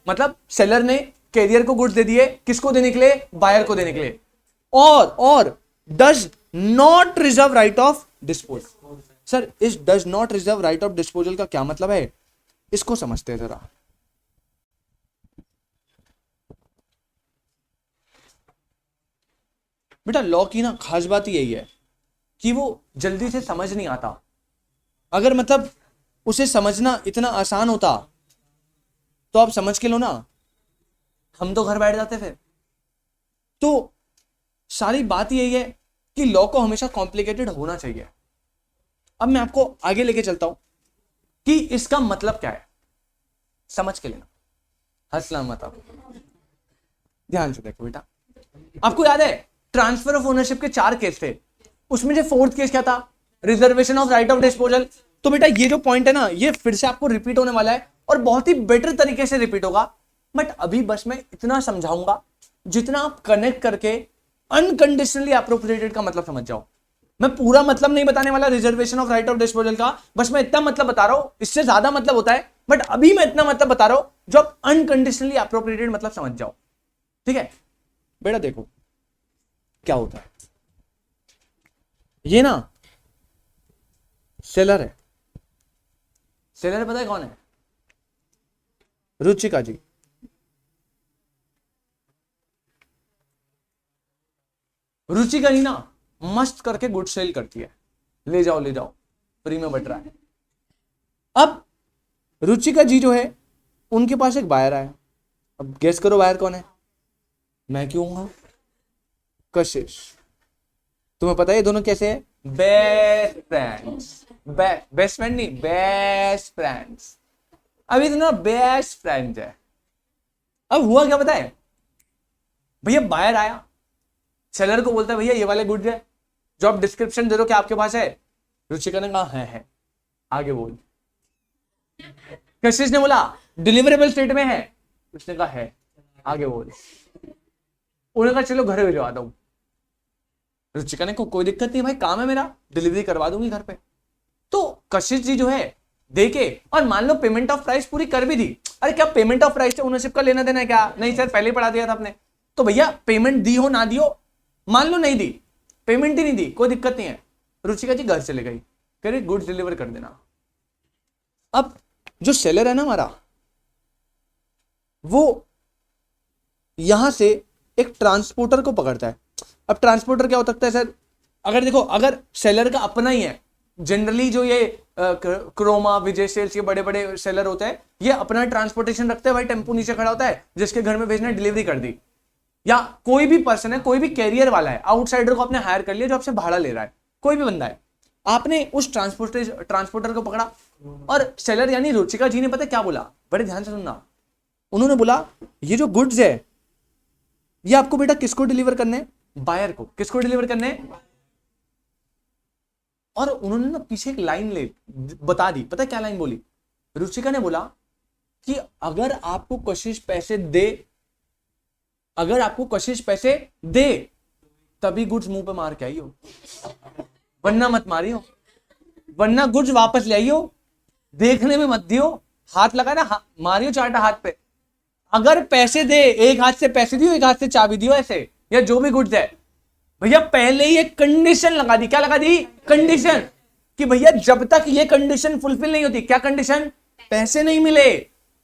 Speaker 1: मतलब सेलर ने कैरियर को गुड्स दे दिए, किसको देने के लिए, बायर को देने के लिए। और does not reserve right of disposal. Sir इस does not reserve right of disposal का क्या मतलब है, इसको समझते हैं जरा। बेटा लॉ की ना खास बात यही है कि वो जल्दी से समझ नहीं आता। अगर मतलब उसे समझना इतना आसान होता तो आप समझ के लो ना, हम तो घर बैठ जाते फिर। तो सारी बात यही है कि लॉ को हमेशा कॉम्प्लिकेटेड होना चाहिए। अब मैं आपको आगे लेके चलता हूं कि इसका मतलब क्या है, समझ के लेना, हंसना मत आप, ध्यान से देखो बेटा। आपको याद है ट्रांसफर ऑफ ओनरशिप के 4 केस थे, उसमें जो 4th केस क्या था, reservation of right of disposal. तो बेटा ये जो पॉइंट है ना, ये फिर से आपको रिपीट होने वाला है और बहुत ही बेटर तरीके से रिपीट होगा। बट अभी बस मैं इतना समझाऊंगा जितना आप कनेक्ट करके अनकंडीशनली अप्रोप्रिएटेड का मतलब समझ जाओ। मैं पूरा मतलब नहीं बताने वाला reservation of right of disposal का, बस मैं इतना मतलब बता रहा हूं, इससे ज्यादा मतलब होता है बट अभी मैं इतना मतलब बता रहा हूं जो आप अनकंडीशनली अप्रोप्रिएटेड मतलब समझ जाओ। ठीक है बेटा, देखो क्या होता है। ये ना सेलर है, सेलर पता है कौन है, रुचिका जी। रुचिका जी ना मस्त करके गुड सेल करती है, ले जाओ फ्री में बट रहा है। अब रुचिका जी जो है उनके पास एक बायर आया। अब गेस करो बायर कौन है, मैं क्यों हूं, कशिश। तुम्हें पता है ये दोनों कैसे है, बेस्ट फ्रेंड्स, बेस्ट फ्रेंड नहीं, बेस्ट फ्रेंड्स। अभी दोनों बेस्ट फ्रेंड्स है। अब हुआ क्या पता है, भैया बायर आया, सेलर को बोलता है भैया ये वाले गुड्स है, जॉब डिस्क्रिप्शन दे दो क्या आपके पास है। रुचिका ने कहा है, आगे बोल। कशिश ने बोला डिलीवरेबल स्टेट में है, उसने कहा है, आगे बोल। उन्होंने कहा चलो घर भिजवा दो। रुचिका ने कोई दिक्कत नहीं भाई, काम है मेरा, डिलीवरी करवा दूंगी घर पे। तो कशिश जी जो है देखे, और मान लो पेमेंट ऑफ प्राइस पूरी कर भी दी। अरे क्या पेमेंट ऑफ प्राइस से ओनरशिप का लेना देना है क्या, नहीं सर पहले पढ़ा दिया था आपने। तो भैया पेमेंट दी हो ना दी हो, मान लो नहीं दी, पेमेंट ही नहीं दी, कोई दिक्कत नहीं है। रुचिका जी घर चले गई, कह रही गुड्स डिलीवर कर देना। अब जो सेलर है ना हमारा, वो यहां से एक ट्रांसपोर्टर को पकड़ता है। अब ट्रांसपोर्टर क्या हो सकता है सर, अगर देखो अगर सेलर का अपना ही है, जनरली जो ये क्रोमा विजय सेल्स, ये बड़े बड़े सेलर होते हैं, ये अपना ट्रांसपोर्टेशन रखते हैं भाई, टेम्पो नीचे खड़ा होता है, जिसके घर में भेजना डिलीवरी कर दी। या कोई भी पर्सन है, कोई भी कैरियर वाला है, आउटसाइडर को आपने हायर कर लिया जो आपसे भाड़ा ले रहा है, कोई भी बंदा है, आपने उस ट्रांसपोर्टर को पकड़ा। और सेलर यानी रुचिका जी ने पता क्या बोला, बड़े ध्यान से सुनना। उन्होंने बोला ये जो गुड्स है ये आपको बेटा किसको डिलीवर करने, बायर को। किसको डिलीवर करने, और उन्होंने ना पीछे एक लाइन ले बता दी, पता क्या लाइन बोली, रुचिका ने बोला कि अगर आपको कशिश पैसे दे, अगर आपको कशिश पैसे दे तभी गुड्स मुंह पे मार के आइयो, वरना मत मारियो, वरना गुड्स वापस ले आइयो, देखने में मत दियो, हाथ लगा ना मारियो चाटा हाथ पे। अगर पैसे दे, एक हाथ से पैसे दियो, एक हाथ से चाबी दियो ऐसे, या जो भी गुड्स है। भैया पहले ही एक कंडीशन लगा दी, क्या लगा दी, कंडीशन, कि भैया जब तक ये कंडीशन फुलफिल नहीं होती, क्या कंडीशन, पैसे नहीं मिले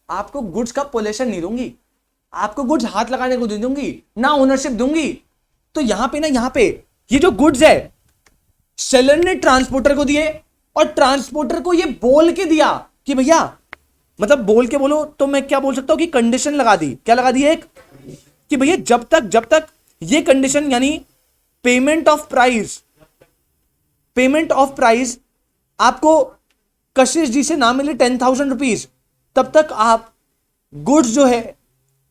Speaker 1: आपको गुड्स का पोलेशन नहीं दूंगी। आपको गुड्स हाथ लगाने को दे दूंगी ना ओनरशिप दूंगी। तो यहां पे ना, यहां पे ये जो गुड्स है सेलर ने ट्रांसपोर्टर को दिए और ट्रांसपोर्टर को ये बोल के दिया कि भैया, मतलब बोल के बोलो तो मैं क्या बोल सकता हूं कि कंडीशन लगा दी। क्या लगा दी? एक कि भैया जब तक ये कंडीशन यानी पेमेंट ऑफ प्राइस आपको कशिश जी से ना मिले 10,000 रुपीज, तब तक आप गुड्स जो है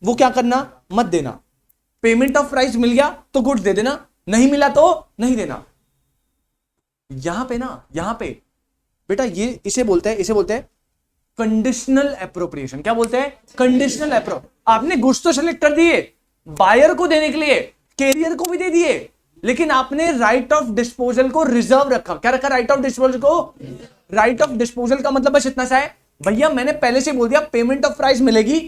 Speaker 1: वो क्या करना, मत देना। पेमेंट ऑफ प्राइस मिल गया तो गुड्स दे देना, नहीं मिला तो नहीं देना। यहां पे ना, यहां पे बेटा ये इसे बोलते हैं कंडीशनल एप्रोप्रिएशन। क्या बोलते हैं? Conditional appro. आपने गुड्स तो सेलेक्ट कर दिए बायर को देने के लिए, कैरियर को भी दे दिए, लेकिन आपने राइट ऑफ डिस्पोजल को रिजर्व रखा। क्या रखा? राइट ऑफ डिस्पोजल को। राइट ऑफ डिस्पोजल का मतलब बस इतना सा है, भैया मैंने पहले से बोल दिया पेमेंट ऑफ प्राइस मिलेगी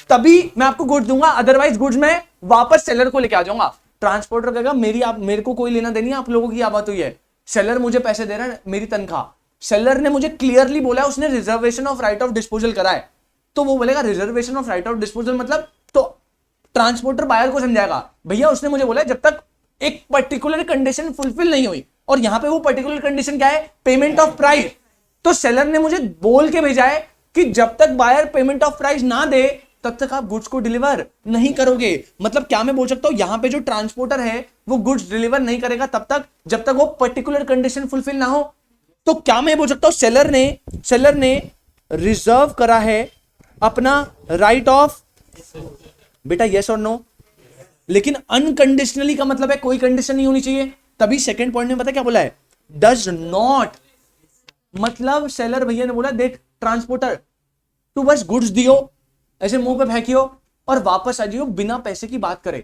Speaker 1: तभी मैं आपको गुड्स दूंगा, अदरवाइज गुड्स मैं वापस सेलर को लेके आ जाऊंगा। ट्रांसपोर्टर कहेगा मेरे को कोई लेना देनी है, आप लोगों की क्या बात हुई है? सेलर मुझे पैसे दे रहा है, मेरी तनख्वाह। सेलर ने मुझे क्लियरली बोला है, उसने reservation of right of disposal करा है, तो वो बोलेगा reservation of right of disposal मतलब, तो ट्रांसपोर्टर बायर को समझाएगा भैया उसने मुझे बोला है जब तक एक पर्टिकुलर कंडीशन फुलफिल नहीं हुई, और यहां पे वो पर्टिकुलर कंडीशन क्या है? Payment of price. तो सेलर ने मुझे बोल के भेजा है कि जब तक बायर पेमेंट ऑफ प्राइस ना दे तब तक आप गुड्स को डिलीवर नहीं करोगे। मतलब क्या मैं बोल सकता हूं, यहां पे जो ट्रांसपोर्टर है वो गुड्स डिलीवर नहीं करेगा तब तक जब तक वो पर्टिकुलर कंडीशन फुलफिल ना हो। तो क्या मैं बोल सकता हूं, सेलर ने रिजर्व करा है अपना राइट ऑफ, बेटा यस और नो। लेकिन अनकंडीशनली का मतलब है कोई कंडीशन नहीं होनी चाहिए। तभी सेकंड पॉइंट में पता क्या बोला है? Does not. मतलब सेलर भैया ने बोला देख ट्रांसपोर्टर, तू बस गुड्स दियो, ऐसे मुंह पे फेंकियो और वापस आ जाइयो बिना पैसे की बात करे।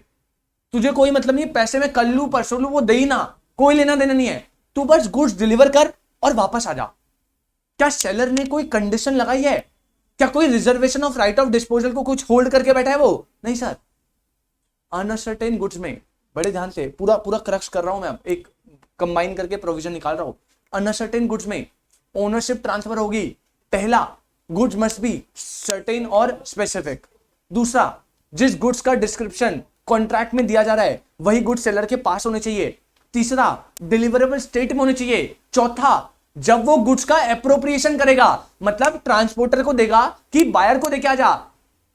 Speaker 1: तुझे कोई मतलब नहीं, पैसे में कल लू परसों लू वो दे ही ना, कोई लेना देना नहीं है, तू बस गुड्स डिलीवर कर और वापस आ जा। क्या सेलर ने कोई कंडीशन लगाई है? क्या कोई reservation of right of disposal को कुछ होल्ड करके बैठा है? वो नहीं सर। अनसर्टेन गुड्स में बड़े ध्यान से पूरा क्रक्स कर रहा हूं मैं, अब एक कंबाइन करके प्रोविजन निकाल रहा हूं। अनसर्टेन गुड्स में ओनरशिप ट्रांसफर होगी। पहला, गुड्स मस्ट बी सर्टेन और स्पेसिफिक। दूसरा, जिस गुड्स का डिस्क्रिप्शन कॉन्ट्रैक्ट में दिया जा रहा है वही गुड्स सेलर के पास होने चाहिए। तीसरा, डिलीवरेबल स्टेट में होने चाहिए। चौथा, जब वो गुड्स का एप्रोप्रिएशन करेगा, मतलब ट्रांसपोर्टर को देगा कि बायर को देके आ जा,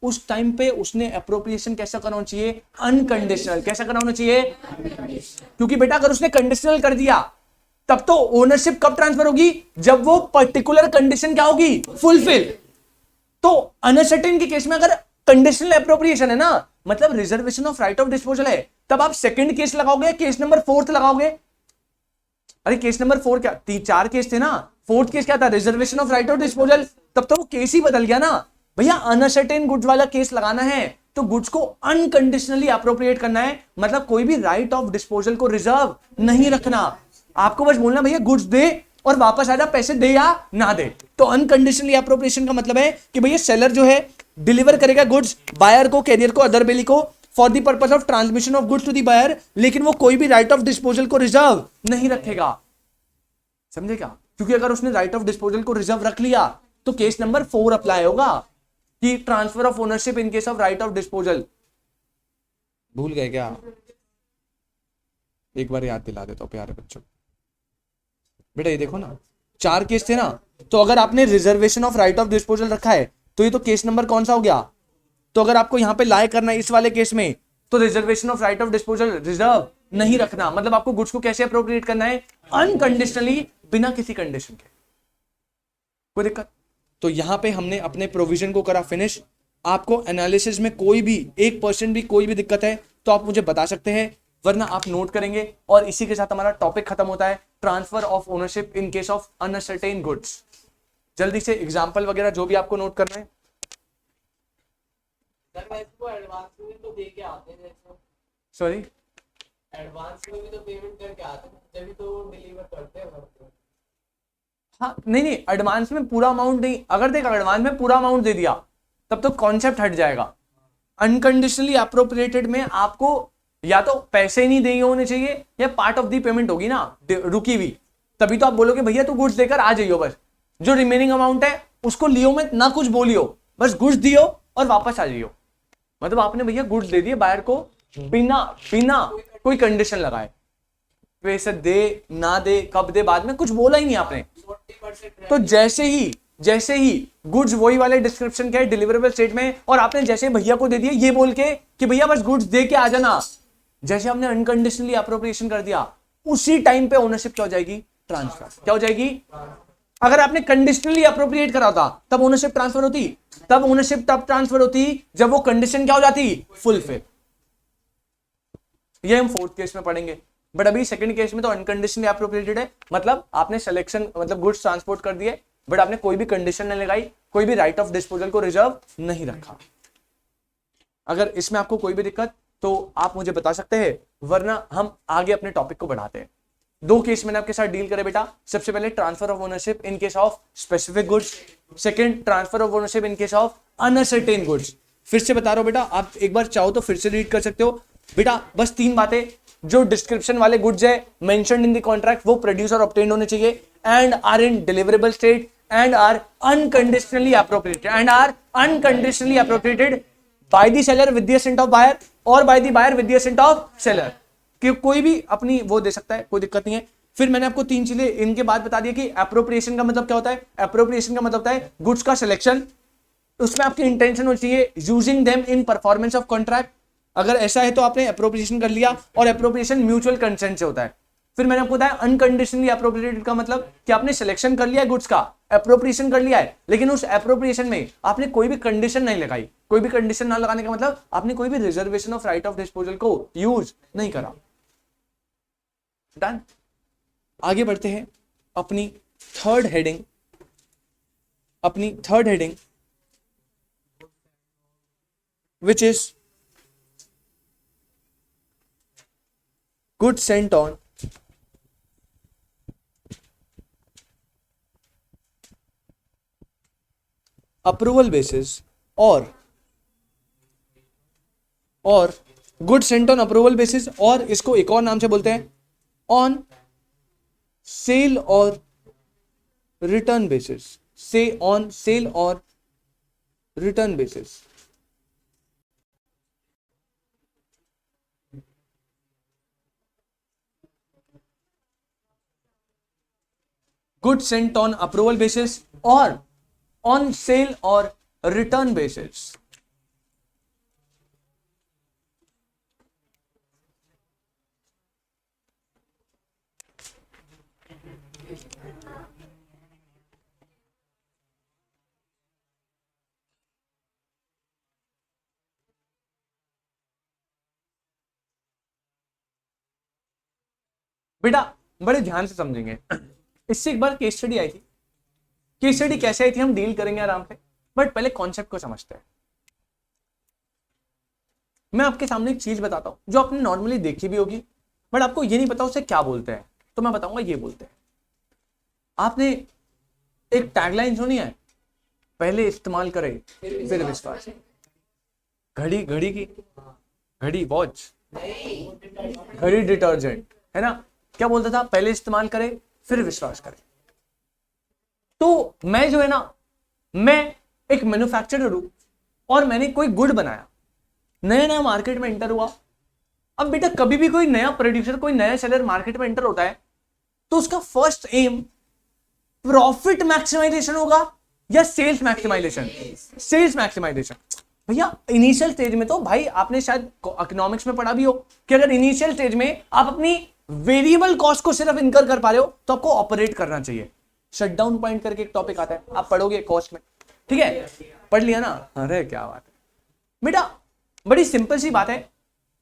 Speaker 1: उस टाइम पे उसने एप्रोप्रिएशन कैसा करना होना चाहिए? अनकंडीशनल। कैसा करना होना चाहिए? क्योंकि बेटा अगर उसने कंडीशनल कर दिया तब तो ओनरशिप कब ट्रांसफर होगी? जब वो पर्टिकुलर कंडीशन क्या होगी? फुलफिल। तो अनसर्टेन के केस में अगर कंडीशनल एप्रोप्रिएशन है ना, मतलब reservation of right of disposal है, तब आप सेकंड केस लगाओगे, केस नंबर 4 लगाओगे। अरे केस नंबर 4 क्या, 4 केस थे ना, 4th केस क्या था? Reservation of right of disposal. तब तो वो केस ही बदल गया ना भैया। अनसर्टेन गुड्स वाला केस लगाना है तो गुड्स को अनकंडीशनली अप्रोप्रिएट करना है, मतलब कोई भी राइट ऑफ डिस्पोजल को रिजर्व नहीं रखना। आपको बस बोलना भैया गुड्स दे और वापस आ जा, पैसे दे या ना दे। तो अनकंडीशनली अप्रोप्रिएशन का मतलब है कि भैया सेलर जो है डिलीवर करेगा गुड्स बायर को, कैरियर को, अदर बेली को for the purpose of transmission of goods to the buyer, लेकिन वो कोई भी राइट ऑफ डिस्पोजल को रिजर्व नहीं रखेगा। समझे क्या? क्योंकि अगर उसने राइट ऑफ डिस्पोजल को रिजर्व रख लिया तो केस नंबर 4 अप्लाई होगा कि transfer of ownership in case of right of disposal. भूल गए क्या? एक बार याद दिला देता हूं प्यारे बच्चों। बेटा ये देखो ना, 4 केस थे ना, तो अगर आपने reservation of right of disposal रखा है तो ये तो केस नंबर कौन सा हो गया? तो अगर आपको यहां पे लाई करना है इस वाले केस में, तो reservation of right of disposal reserve नहीं रखना, मतलब आपको गुड्स को कैसे अप्रोप्रिएट करना है? अनकंडीशनली, बिना किसी कंडीशन के। कोई दिक्कत? तो यहां पे हमने अपने प्रोविजन को करा फिनिश। आपको एनालिसिस में कोई भी 1% भी कोई भी दिक्कत है तो आप मुझे बता सकते हैं, वरना आप नोट करेंगे। और इसी के साथ हमारा टॉपिक खत्म होता है, transfer of ownership in case of uncertain goods. जल्दी से एग्जांपल वगैरह जो भी आपको नोट करना है। सॉरी,
Speaker 3: एडवांस में भी तो पेमेंट करके आते हैं, तभी तो डिलीवर करते हैं।
Speaker 1: हाँ नहीं, एडवांस में पूरा अमाउंट नहीं। अगर देख एडवांस में पूरा अमाउंट दे दिया तब तो कॉन्सेप्ट हट जाएगा। अनकंडीशनली अप्रोप्रिएटेड में आपको या तो पैसे नहीं दिए होने चाहिए या पार्ट ऑफ दी पेमेंट होगी ना रुकी हुई, तभी तो आप बोलोगे भैया तू गुड्स देकर आ जाइयो, बस जो रिमेनिंग अमाउंट है उसको लियो में ना कुछ बोलियो, बस गुड्स दियो और वापस आ जाइयो। मतलब आपने भैया गुड्स दे दिए बायर को बिना बिना कोई कंडीशन लगाए, पैसे दे ना दे, कब दे, बाद में कुछ बोला ही नहीं आपने।
Speaker 3: 40%
Speaker 1: तो जैसे ही गुड्स वही वाले डिस्क्रिप्शन के डिलीवरेबल स्टेट में, और आपने जैसे भैया को दे दिया ये बोल के कि भैया बस गुड्स दे के आ जाना, जैसे आपने अनकंडीशनली अप्रोप्रिएशन कर दिया, उसी टाइम पे ओनरशिप क्या हो जाएगी? ट्रांसफर। क्या हो जाएगी? अगर आपने कंडीशनली अप्रोप्रिएट करा होता तब ओनरशिप ट्रांसफर होती, तब ओनरशिप तब ट्रांसफर होती जब वो कंडीशन क्या हो जाती? फुलफिल। ये हम फोर्थ केस में पढ़ेंगे, बट अभी सेकंड केस में तो अनकंडीशनली अप्रोप्रिएटेड है, मतलब आपने सिलेक्शन मतलब गुड्स ट्रांसपोर्ट कर दिए बट आपने कोई भी कंडीशन नहीं लगाई, कोई भी राइट ऑफ डिस्पोजल को रिजर्व नहीं रखा। अगर इसमें आपको कोई भी दिक्कत तो आप मुझे बता सकते हैं, वरना हम आगे अपने टॉपिक को बढ़ाते हैं। 2 केस मैंने आपके साथ डील करे बेटा। सबसे पहले transfer of ownership in case of specific goods, second transfer of ownership in case of uncertain goods. फिर से बता रहा हूं बेटा, आप एक बार चाहो तो फिर से रीड कर सकते हो बेटा। बस 3 बातें, जो डिस्क्रिप्शन वाले गुड्स है मेंशन्ड इन द कॉन्ट्रैक्ट वो प्रोड्यूस और ऑब्टेन्ड होने चाहिए, and are in deliverable state, and are unconditionally appropriated by the seller with the assent of buyer और by the buyer with the assent of seller. कि कोई भी अपनी वो दे सकता है, कोई दिक्कत नहीं है। फिर मैंने आपको 3 चीजें इनके बाद बता दिया कि एप्रोप्रिएशन का मतलब क्या होता है। एप्रोप्रिएशन का मतलब होता है गुड्स का सिलेक्शन, उसमें आपकी इंटेंशन होनी चाहिए using them in performance of contract. अगर ऐसा है तो आपने एप्रोप्रिएशन कर लिया, और एप्रोप्रिएशन म्यूचुअल कंसेंट से होता है। फिर मैंने आपको बताया अनकंडीशनली एप्रोप्रिएटेड का मतलब कि आपने सिलेक्शन कर लिया है गुड्स का, एप्रोप्रिएशन कर लिया है, लेकिन उस एप्रोप्रिएशन में आपने कोई भी कंडीशन नहीं लगाई। कोई भी कंडीशन ना लगाने का मतलब आपने कोई भी reservation of right of disposal को यूज नहीं करा। डन। आगे बढ़ते हैं अपनी third heading which is goods sent on approval basis और good sent on approval basis, और इसको एक और नाम से बोलते हैं on sale or return basis. On sale or return basis. Good sent on approval basis और on sale or return basis. बेटा बड़े ध्यान से समझेंगे, इससे एक बार केस स्टडी आई थी। केस स्टडी कैसे आई थी हम डील करेंगे आराम से, बट पहले कॉन्सेप्ट को समझते हैं। मैं आपके सामने एक चीज बताता हूं जो आपने नॉर्मली देखी भी होगी, बट आपको ये नहीं पता उसे क्या बोलते हैं, तो मैं बताऊंगा ये बोलते हैं। आपने एक टैगलाइन सुनी है, पहले इस्तेमाल करें फिर विश्वास। घड़ी वॉच, घड़ी डिटर्जेंट, है ना? क्या बोलता था? पहले इस्तेमाल करें फिर विश्वास करें। तो मैं जो है ना, मैं एक मैन्युफैक्चरर हूं और मैंने कोई गुड बनाया, नया नया मार्केट में एंटर हुआ। अब बेटा कभी भी कोई नया प्रोड्यूसर, कोई नया सेलर मार्केट में एंटर होता है तो उसका फर्स्ट एम प्रॉफिट मैक्सिमाइजेशन होगा या सेल्स मैक्सिमाइजेशन? Sales maximisation. भैया इनिशियल स्टेज में तो भाई आपने शायद इकोनॉमिक्स में पढ़ा भी हो कि अगर इनिशियल स्टेज में आप अपनी वेरिएबल कॉस्ट को सिर्फ इनकर कर पा रहे हो तो आपको ऑपरेट करना चाहिए। शटडाउन पॉइंट करके एक टॉपिक आता है, आप पढ़ोगे कॉस्ट में, ठीक है? पढ़ लिया ना? अरे क्या बात है बेटा, बड़ी सिंपल सी बात है।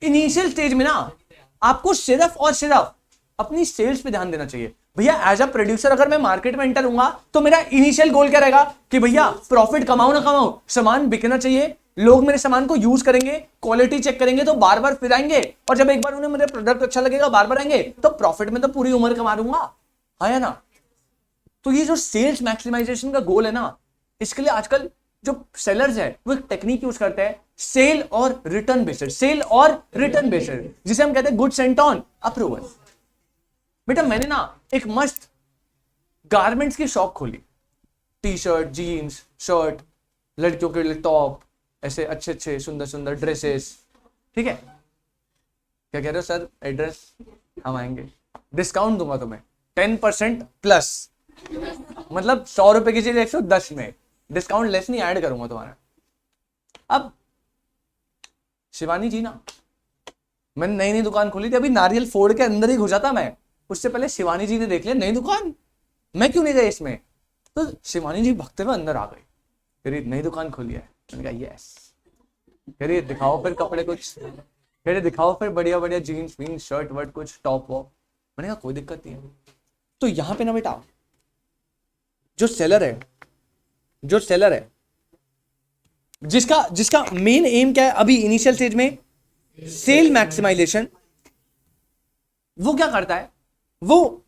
Speaker 1: इनिशियल स्टेज में ना आपको सिर्फ और सिर्फ अपनी सेल्स पे ध्यान देना चाहिए। भैया एज अ प्रोड्यूसर अगर मैं मार्केट में एंटर होऊंगा तो मेरा इनिशियल गोल क्या रहेगा कि भैया प्रॉफिट कमाओ ना कमाओ, सामान बिकना चाहिए, लोग मेरे सामान को यूज करेंगे, क्वालिटी चेक करेंगे तो बार बार फिर आएंगे, और जब एक बार उन्हें मेरा प्रोडक्ट अच्छा लगेगा बार बार आएंगे, तो प्रॉफिट में तो पूरी उम्र कमा लूंगा, है ना? तो ये जो सेल्स मैक्सिमाइजेशन का गोल है ना, इसके लिए आजकल जो सेलर्स है वो एक टेक्निक यूज करते हैं, सेल और रिटर्न बेस्ड, जिसे हम कहते हैं गुड सेंट ऑन अप्रूवल। बेटा मैंने ना एक मस्त गारमेंट्स की शॉप खोली, टी शर्ट, जीन्स, शर्ट, लड़कियों के लिए टॉप, ऐसे अच्छे अच्छे सुंदर सुंदर ड्रेसेस, ठीक है। क्या कह रहे हो सर, एड्रेस हम आएंगे, डिस्काउंट दूंगा तुम्हें 10% प्लस, मतलब 100 रुपए की चीज 110 में, डिस्काउंट लेस नहीं ऐड करूंगा तुम्हारा। अब शिवानी जी ना, मैंने नई नई दुकान खोली थी, अभी नारियल फोड़ के अंदर ही घुसा था मैं, उससे पहले शिवानी जी ने देख लिया नई दुकान, मैं क्यों नहीं गई इसमें, तो शिवानी जी भगते हुए अंदर आ गई, कह रही नई दुकान खोली है, मैंने कहा यस, कह रही दिखाओ फिर कपड़े कुछ, कह रही दिखाओ फिर बढ़िया बढ़िया जीन्स वीन्स शर्ट वर्ट कुछ टॉप वॉप, मैंने कहा कोई दिक्कत नहीं है। तो यहां पे ना बेटा जो सेलर है, जो सेलर है, जिसका जिसका मेन एम क्या है अभी इनिशियल स्टेज में, सेल मैक्सिमाइजेशन, वो क्या करता है, वो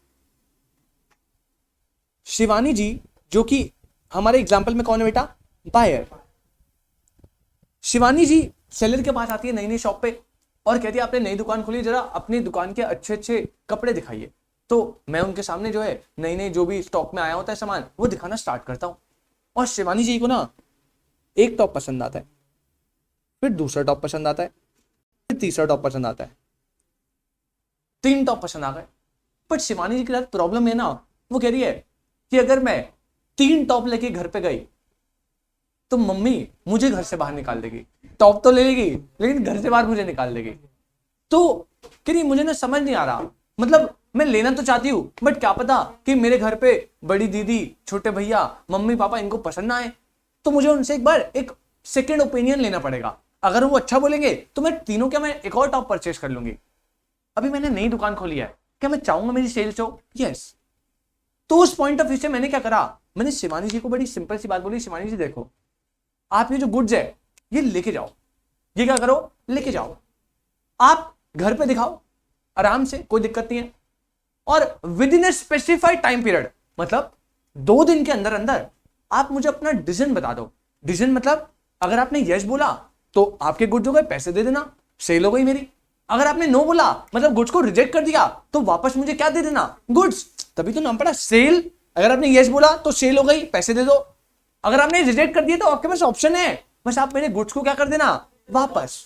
Speaker 1: शिवानी जी जो कि हमारे एग्जाम्पल में कौन है बेटा, बायर, शिवानी जी सेलर के पास आती है नई नई शॉप पे और कहती है आपने नई दुकान खोली, जरा अपनी दुकान के अच्छे अच्छे कपड़े दिखाइए। तो मैं उनके सामने जो है नई नई जो भी स्टॉक में आया होता है सामान वो दिखाना स्टार्ट करता हूं, और शिवानी जी को ना एक टॉप पसंद आता है, फिर दूसरा टॉप पसंद आता है, फिर तीसरा टॉप पसंद आता है, 3 टॉप पसंद आ गए। बट शिवानी जी के साथ प्रॉब्लम है ना, वो कह रही है कि अगर मैं 3 टॉप लेके घर पे गई तो मम्मी मुझे घर से बाहर निकाल देगी, टॉप तो ले लेगी लेकिन घर से बाहर मुझे निकाल देगी। तो कह रही मुझे ना समझ नहीं आ रहा, मतलब मैं लेना तो चाहती हूँ बट क्या पता कि मेरे घर पे बड़ी दीदी, छोटे भैया, मम्मी पापा इनको पसंद ना आए, तो मुझे उनसे एक बार एक सेकेंड ओपिनियन लेना पड़ेगा, अगर वो अच्छा बोलेंगे तो मैं तीनों क्या मैं एक और टॉप परचेज कर लूंगी। अभी मैंने नई दुकान खोली है, क्या मैं चाहूंगा मेरी सेल्स हो, यस। तो उस पॉइंट ऑफ व्यू से मैंने क्या करा, मैंने शिवानी जी को बड़ी सिंपल सी बात बोली, शिवानी जी देखो आप ये जो गुड्स है ये लेके जाओ, ये क्या करो लेके जाओ, आप घर पे दिखाओ आराम से, कोई दिक्कत नहीं है, और with in a specified time period, मतलब 2 दिन के अंदर अंदर आप मुझे अपना डिसीजन बता दो। डिसीजन मतलब अगर आपने यस बोला तो आपके गुड्स हो गए, पैसे दे देना, सेल हो गई मेरी। अगर आपने नो बोला मतलब गुड्स को रिजेक्ट कर दिया तो वापस मुझे क्या दे देना, गुड्स, तभी तो नाम पड़ा सेल। अगर आपने यस बोला तो सेल हो गई, पैसे दे दो। अगर आपने रिजेक्ट कर दिया तो आपके पास ऑप्शन है, बस आप मेरे गुड्स को क्या कर देना वापस,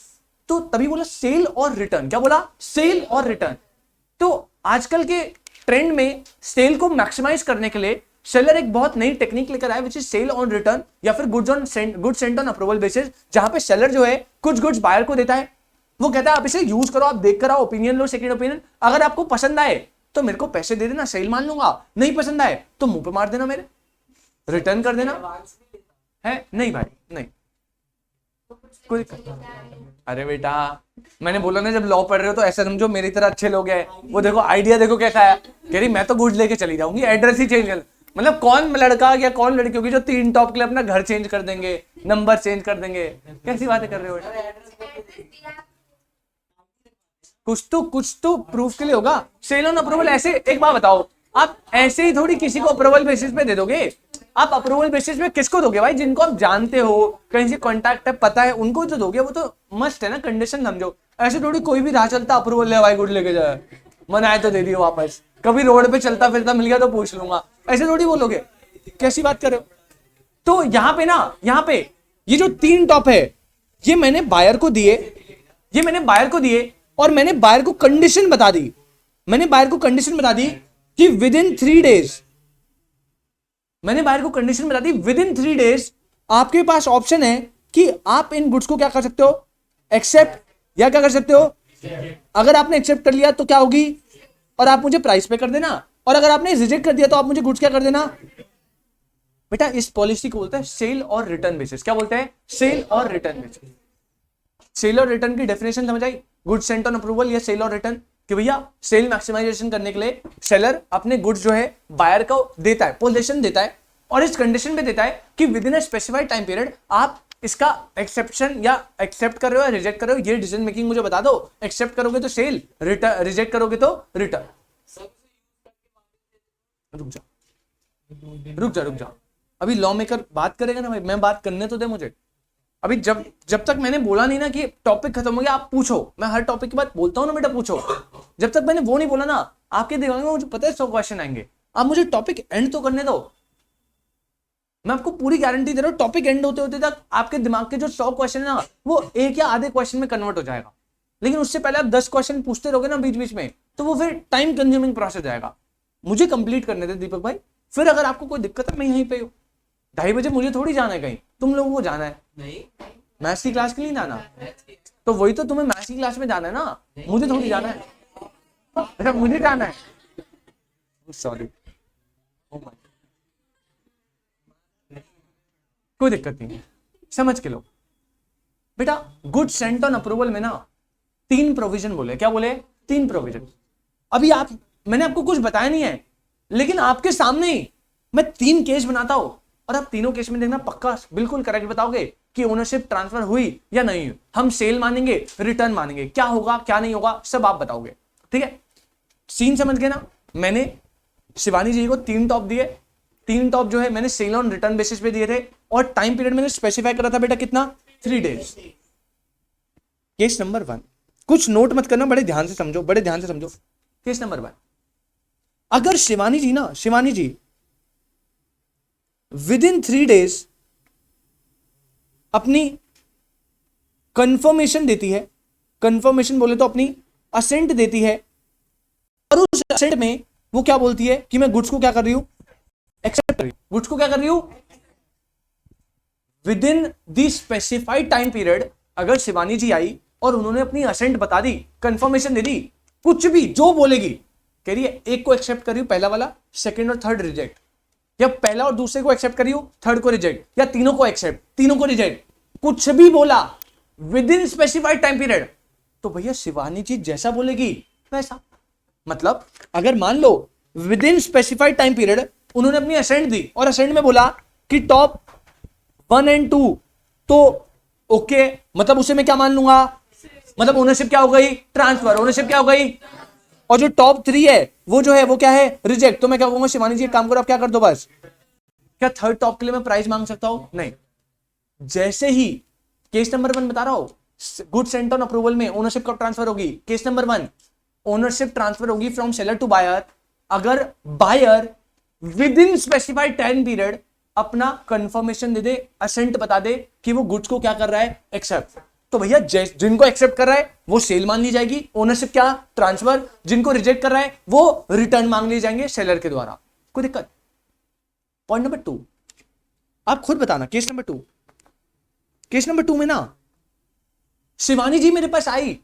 Speaker 1: तो तभी बोला सेल और रिटर्न। क्या बोला, सेल और रिटर्न। तो आजकल के ट्रेंड में सेल को मैक्सिमाइज करने के लिए सेलर एक बहुत नई टेक्निक लेकर आया which is sale on return, या फिर goods sent on approval basis, जहां पे सेलर जो है कुछ गुड्स बायर को देता है, वो कहता है आप इसे यूज करो, आप देख कर आओ, ओपिनियन लो, सेकंड ओपिनियन, अगर आपको पसंद आए तो मेरे को पैसे दे देना, सेल मान लूंगा, नहीं पसंद आए तो मुंह पे मार देना, मेरे रिटर्न कर देना है। नहीं भाई नहीं, कोई दिक्कत नहीं। अरे बेटा मैंने बोला ना जब लॉ पढ़ रहे हो तो ऐसा समझो मेरी तरह अच्छे लोग हैं, वो देखो आइडिया देखो कैसा है, कह रही मैं तो गुड्स लेके चली जाऊंगी, एड्रेस ही चेंज कर, मतलब कौन लड़का या कौन लड़की होगी जो 3 टॉप के लिए अपना घर चेंज कर देंगे, नंबर चेंज कर देंगे, कैसी बातें कर रहे हो। कुछ तो प्रूफ के लिए होगा। सेल ऑन अप्रूवल ऐसे, एक बात बताओ, आप ऐसे ही थोड़ी किसी को अप्रूवल बेसिस पे दे दोगे। आप अप्रूवल बेसिस पे किसको दोगे भाई, जिनको आप जानते हो, कहीं से कांटेक्ट है, पता है, उनको तो दोगे, वो तो मस्ट है ना, कंडीशन समझो। ऐसे थोड़ी कोई भी राह चलता अप्रूवल ले भाई गुड लेके जाए, मन आए तो दे दियो वापस, कभी रोड पे चलता फिरता मिल गया तो पूछ लूंगा, ऐसे थोड़ी बोलोगे, कैसी बात कर रहे हो। तो यहाँ पे ना, यहाँ पे ये जो 3 टॉप है ये मैंने बायर को दिए, ये मैंने बायर को दिए, और मैंने बायर को कंडीशन बता दी, मैंने बायर को कंडीशन बता दी कि विद इन 3 डेज, मैंने बायर को कंडीशन बता दी विद इन 3 डेज आपके पास ऑप्शन है कि आप इन गुड्स को क्या कर सकते हो, एक्सेप्ट, या क्या कर सकते हो, अगर आपने एक्सेप्ट कर लिया तो क्या होगी, और आप मुझे प्राइस पे कर देना, और अगर आपने रिजेक्ट कर दिया तो आप मुझे गुड्स क्या कर देना। बेटा इस पॉलिसी को बोलते हैं सेल और रिटर्न बेसिस। क्या बोलते हैं, cell or return basis. Cell or return की डेफिनेशन समझ आई, गुड्स सेंट ऑन अप्रूवल या सेल और रिटर्न, कि भैया सेल मैक्सिमाइजेशन करने के लिए सेलर अपने गुड्स जो है बायर को देता है, पोजीशन देता है, और इस कंडीशन पे देता है कि with in a specified time period आप इसका एक्सेप्शन या एक्सेप्ट कर रहे हो या रिजेक्ट कर रहे हो, ये डिसीजन मेकिंग मुझे बता दो। एक्सेप्ट करोगे तो सेल, रिजेक्ट करोगे तो रिटर्न। रुक जा, अभी लॉ मेकर बात करेगा ना भाई, मैं बात करने तो दे मुझे। अभी जब तक मैंने बोला नहीं ना कि टॉपिक खत्म हो गया, आप पूछो, मैं हर टॉपिक की बात बोलता हूं ना बेटा, पूछो। जब तक मैंने वो नहीं बोला ना, आपके दिमाग में मुझे पता है 100 क्वेश्चन आएंगे, आप मुझे टॉपिक एंड तो करने दो। मैं आपको पूरी गारंटी दे रहा हूँ, टॉपिक एंड होते होते तक आपके दिमाग के जो 100 क्वेश्चन है ना वो एक या आधे क्वेश्चन में कन्वर्ट हो जाएगा। लेकिन उससे पहले आप 10 क्वेश्चन पूछते रहोगे ना बीच बीच में, तो वो फिर टाइम कंज्यूमिंग प्रोसेस जाएगा। मुझे कंप्लीट करने दे दीपक भाई, फिर अगर आपको कोई दिक्कत है मैं यहीं पे हूँ। 2:30 बजे मुझे थोड़ी जाना है कहीं, तुम लोगों को जाना है
Speaker 3: नहीं
Speaker 1: मैथ्स की क्लास के लिए जाना।
Speaker 3: मैथ्स की
Speaker 1: तो वही तो, तुम्हें मैथ्स की क्लास में जाना है ना, मुझे थोड़ी जाना है। अच्छा मुझे जाना है, सॉरी, कोई दिक्कत नहीं, समझ के लो बेटा। गुड सेंट ऑन अप्रूवल में ना 3 प्रोविजन बोले। क्या बोले? 3 प्रोविजन। अभी मैंने आपको कुछ बताया नहीं है, लेकिन आपके सामने ही मैं 3 केस बनाता हूं और आप तीनों केस में देखना पक्का बिल्कुल करेक्ट बताओगे कि ओनरशिप ट्रांसफर हुई या नहीं हुई। हम सेल मानेंगे, रिटर्न मानेंगे, क्या होगा क्या नहीं होगा सब आप बताओगे। ठीक है, सीन समझ गए ना। मैंने शिवानी जी को 3 टॉप दिए, 3 टॉप जो है मैंने सेल ऑन रिटर्न बेसिस पे दिए थे, और टाइम पीरियड मैंने स्पेसिफाई करा था बेटा कितना, 3 डेज। केस नंबर 1, कुछ नोट मत करना, बड़े ध्यान से समझो, बड़े ध्यान से समझो। केस नंबर 1, अगर शिवानी जी विद इन 3 डेज अपनी कंफर्मेशन देती है, कंफर्मेशन बोले तो अपनी असेंट देती है, और उस असेंट में वो क्या बोलती है कि मैं गुड्स को क्या कर रही हूं, एक्सेप्ट कर रही हूं। गुड्स को क्या कर रही हूं with in the specified time period. अगर शिवानी जी आई और उन्होंने अपनी असेंट बता दी, कंफर्मेशन दे दी, कुछ भी जो बोलेगी, कह रही है एक को एक्सेप्ट कर रही हूं, पहला वाला, सेकंड और थर्ड रिजेक्ट, या पहला और दूसरे को एक्सेप्ट कर रही हूं, थर्ड को रिजेक्ट, या तीनों को एक्सेप्ट, तीनों को रिजेक्ट, कुछ भी बोला with in specified time period, तो भैया शिवानी जी जैसा बोलेगी वैसा। मतलब अगर मान लो with in specified time period उन्होंने अपनी असेंट दी और असेंट में बोला कि टॉप 1 और 2, तो ओके, मतलब उसे मैं क्या मान लूंगा, मतलब ओनरशिप क्या हो गई, ट्रांसफर, ओनरशिप क्या हो गई। और जो टॉप 3 है वो जो है वो क्या है, रिजेक्ट। तो मैं क्या कहूंगा, शिवानी जी एक काम करो, आप क्या कर दो बस। क्या थर्ड टॉप के लिए मैं प्राइस मांग सकता हूं? नहीं। जैसे ही केस नंबर 1 बता रहा हूं, गुड सेंट ऑन अप्रूवल में ओनरशिप कब ट्रांसफर होगी, केस नंबर 1, ओनरशिप ट्रांसफर होगी फ्रॉम सेलर टू बायर अगर buyer with in specified time period अपना कंफर्मेशन दे दे, असेंट बता दे कि वो गुड्स को क्या कर रहा है, एक्सेप्ट। तो भैया जिनको एक्सेप्ट कर रहा है वो सेल मान ली जाएगी, ओनरशिप क्या, ट्रांसफर। जिनको रिजेक्ट कर रहा है वो रिटर्न मांग ली जाएंगे सेलर के द्वारा। कोई दिक्कत? पॉइंट नंबर 2 आप खुद बताना। केस नंबर 2, केस नंबर 2 में ना शिवानी जी मेरे पास आई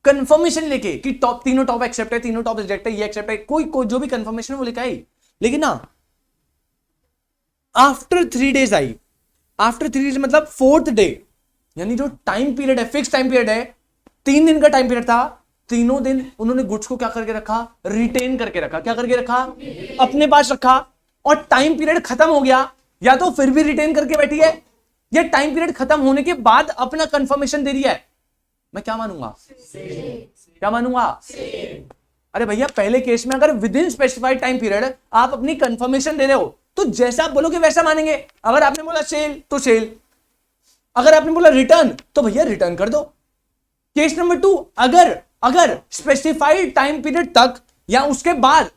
Speaker 1: कंफर्मेशन लेके कि टॉप, तीनों टॉप एक्सेप्ट है, तीनों टॉप रिजेक्ट है, ये एक्सेप्ट है, कोई जो भी कंफर्मेशन वो लेके आई। लेकिन ना after 3 days I, after 3 days मतलब 4th डे, यानी जो टाइम पीरियड है, फिक्स टाइम पीरियड है, 3 दिन का टाइम पीरियड था, तीनों दिन उन्होंने गुड्स को क्या करके रखा, रिटेन करके रखा। क्या करके रखा, अपने पास रखा। और टाइम पीरियड खत्म हो गया, या तो फिर भी रिटेन करके बैठी है, या टाइम पीरियड खत्म होने के बाद अपना कंफर्मेशन दे रही है। मैं क्या मानूंगा, क्या मानूंगा? अरे भैया पहले केस में अगर with in specified time period आप अपनी कंफर्मेशन दे रहे हो तो जैसा आप बोलोगे वैसा मानेंगे। अगर आपने बोला सेल तो सेल, अगर आपने बोला रिटर्न तो भैया रिटर्न कर दो। केस नंबर 2, अगर स्पेसिफाइड टाइम पीरियड तक या उसके बाद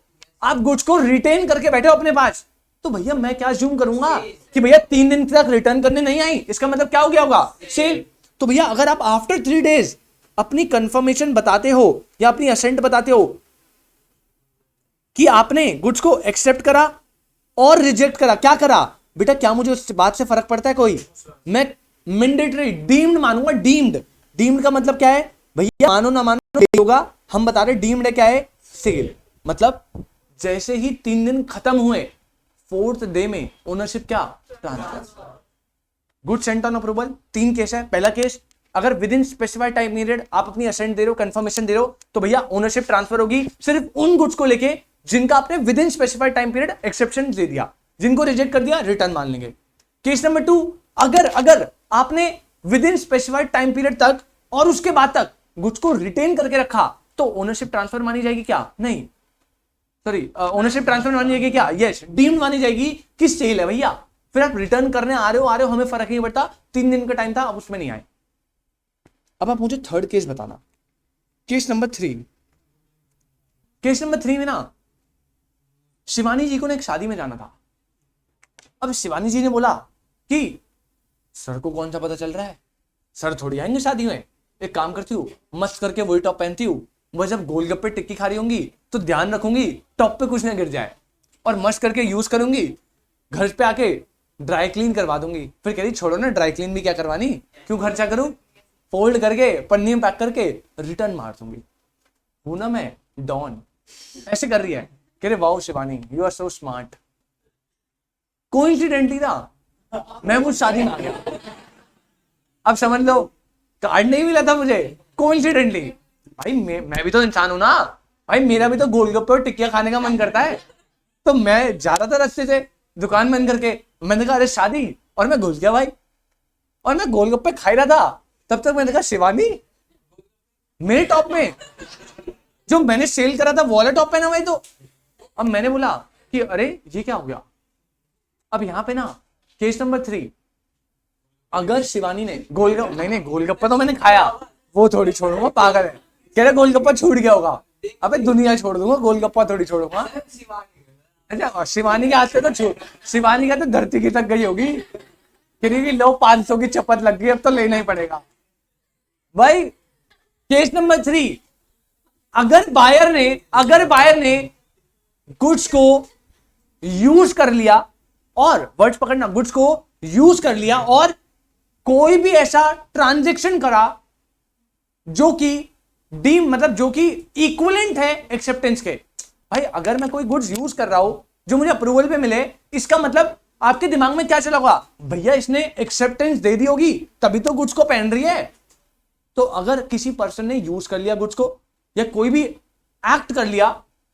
Speaker 1: आप गुड्स को रिटेन करके बैठे हो अपने पास, तो भैया मैं क्या अज्यूम करूंगा कि भैया 3 दिन तक रिटर्न करने नहीं आई, इसका मतलब क्या हो गया होगा, सेल। तो भैया अगर आप आफ्टर 3 डेज अपनी कंफर्मेशन बताते हो या अपनी असेंट बताते हो कि आपने गुड्स को एक्सेप्ट करा और रिजेक्ट करा, क्या करा बेटा, क्या मुझे उस बात से फर्क पड़ता है कोई? मैं मैंडेटरी डीम्ड मानूंगा। डीम्ड का मतलब क्या है भैया, मानो ना मानो होगा, हम बता रहे डीम्ड है क्या है, सेल। मतलब जैसे ही 3 दिन खत्म हुए 4th डे में ओनरशिप क्या, transfer. Good sent on approval 3 case है। पहला केस, अगर with in specified time period आप अपनी असेंट दे रहे हो, कंफर्मेशन दे रहे हो, तो भैया ओनरशिप ट्रांसफर होगी सिर्फ उन गुड्स को लेके जिनका आपने with in specified time period exception दे दिया। जिनको रिजेक्ट कर दिया रिटर्न मान लेंगे। केस नंबर 2, अगर आपने with in specified time period तक और उसके बाद तक गुड्स को रिटेन करके रखा तो ओनरशिप ट्रांसफर मानी जाएगी क्या, नहीं सॉरी, ओनरशिप ट्रांसफर मानी जाएगी क्या, यस, डीम्ड मानी जाएगी कि सेल है भैया। फिर आप रिटर्न करने आ रहे हो, हमें फर्क नहीं पड़ता, 3 दिन का टाइम था, अब उसमें नहीं आए। अब आप मुझे थर्ड केस बताना, केस नंबर 3। केस नंबर 3 में ना शिवानी जी को ना एक शादी में जाना था। अब शिवानी जी ने बोला कि सर को कौन सा पता चल रहा है, सर थोड़ी आएंगे शादी में, एक काम करती हूँ मस्त करके वही टॉप पहनती हूँ, वह जब गोलगप्पे टिक्की खा रही होंगी तो ध्यान रखूंगी टॉप पे कुछ ना गिर जाए, और मस्त करके यूज करूंगी, घर पे आके ड्राई क्लीन करवा दूंगी। फिर कह रही छोड़ो ना, ड्राई क्लीन भी क्या करवानी, क्यों खर्चा करूं, फोल्ड करके पन्नी में पैक करके रिटर्न मार दूंगी। हूं ना मैं डॉन। ऐसे कर रही है। कह रहे wow Shivani you are so smart. Coincidentally ना मैं वो शादी में आ गया। अब समझ लो कार्ड नहीं मिला था मुझे, कोइंसिडेंटली। भाई मैं भी तो इंसान हूं ना भाई, मेरा भी तो गोलगप्पे और टिक्किया खाने का मन करता है। तो मैं जा रहा था रास्ते से, दुकान बंद करके, मैंने कहा अरे शादी, और मैं घुस गया भाई, और मैं गोलगप्पे खा ही रहा था। तब तक मैंने कहा शिवानी मेरे टॉप में जो मैंने सेल करा था वो वाला टॉप पहना भाई। तो अब मैंने बोला कि अरे ये क्या हो गया। अब यहां पे ना केस नंबर 3, अगर शिवानी ने गोलगप्पा, नहीं गोलगप्पा तो मैंने खाया, वो थोड़ी छोड़ूंगा, पागल है। कह रहे गोलगप्पा छूट गया होगा, अबे दुनिया छोड़ दूंगा, गोलगप्पा थोड़ी छोड़ूंगा। अच्छा, और शिवानी के हाथ से तो शिवानी का तो धरती की तक गई होगी, कि लो 500 की चपत लग गई, अब तो लेना ही पड़ेगा भाई। केस नंबर 3, अगर बायर ने गुड्स को यूज कर लिया, और वर्ड्स पकड़ना, गुड्स को यूज कर लिया और कोई भी ऐसा ट्रांजैक्शन करा जो कि डीम मतलब जो कि इक्विवेलेंट है एक्सेप्टेंस के। भाई अगर मैं कोई गुड्स यूज कर रहा हूं जो मुझे अप्रूवल पे मिले, इसका मतलब आपके दिमाग में क्या चला होगा, भैया इसने एक्सेप्टेंस दे दी होगी तभी तो गुड्स को पहन रही है। तो अगर किसी पर्सन ने यूज कर लिया गुड्स को, या कोई भी एक्ट कर लिया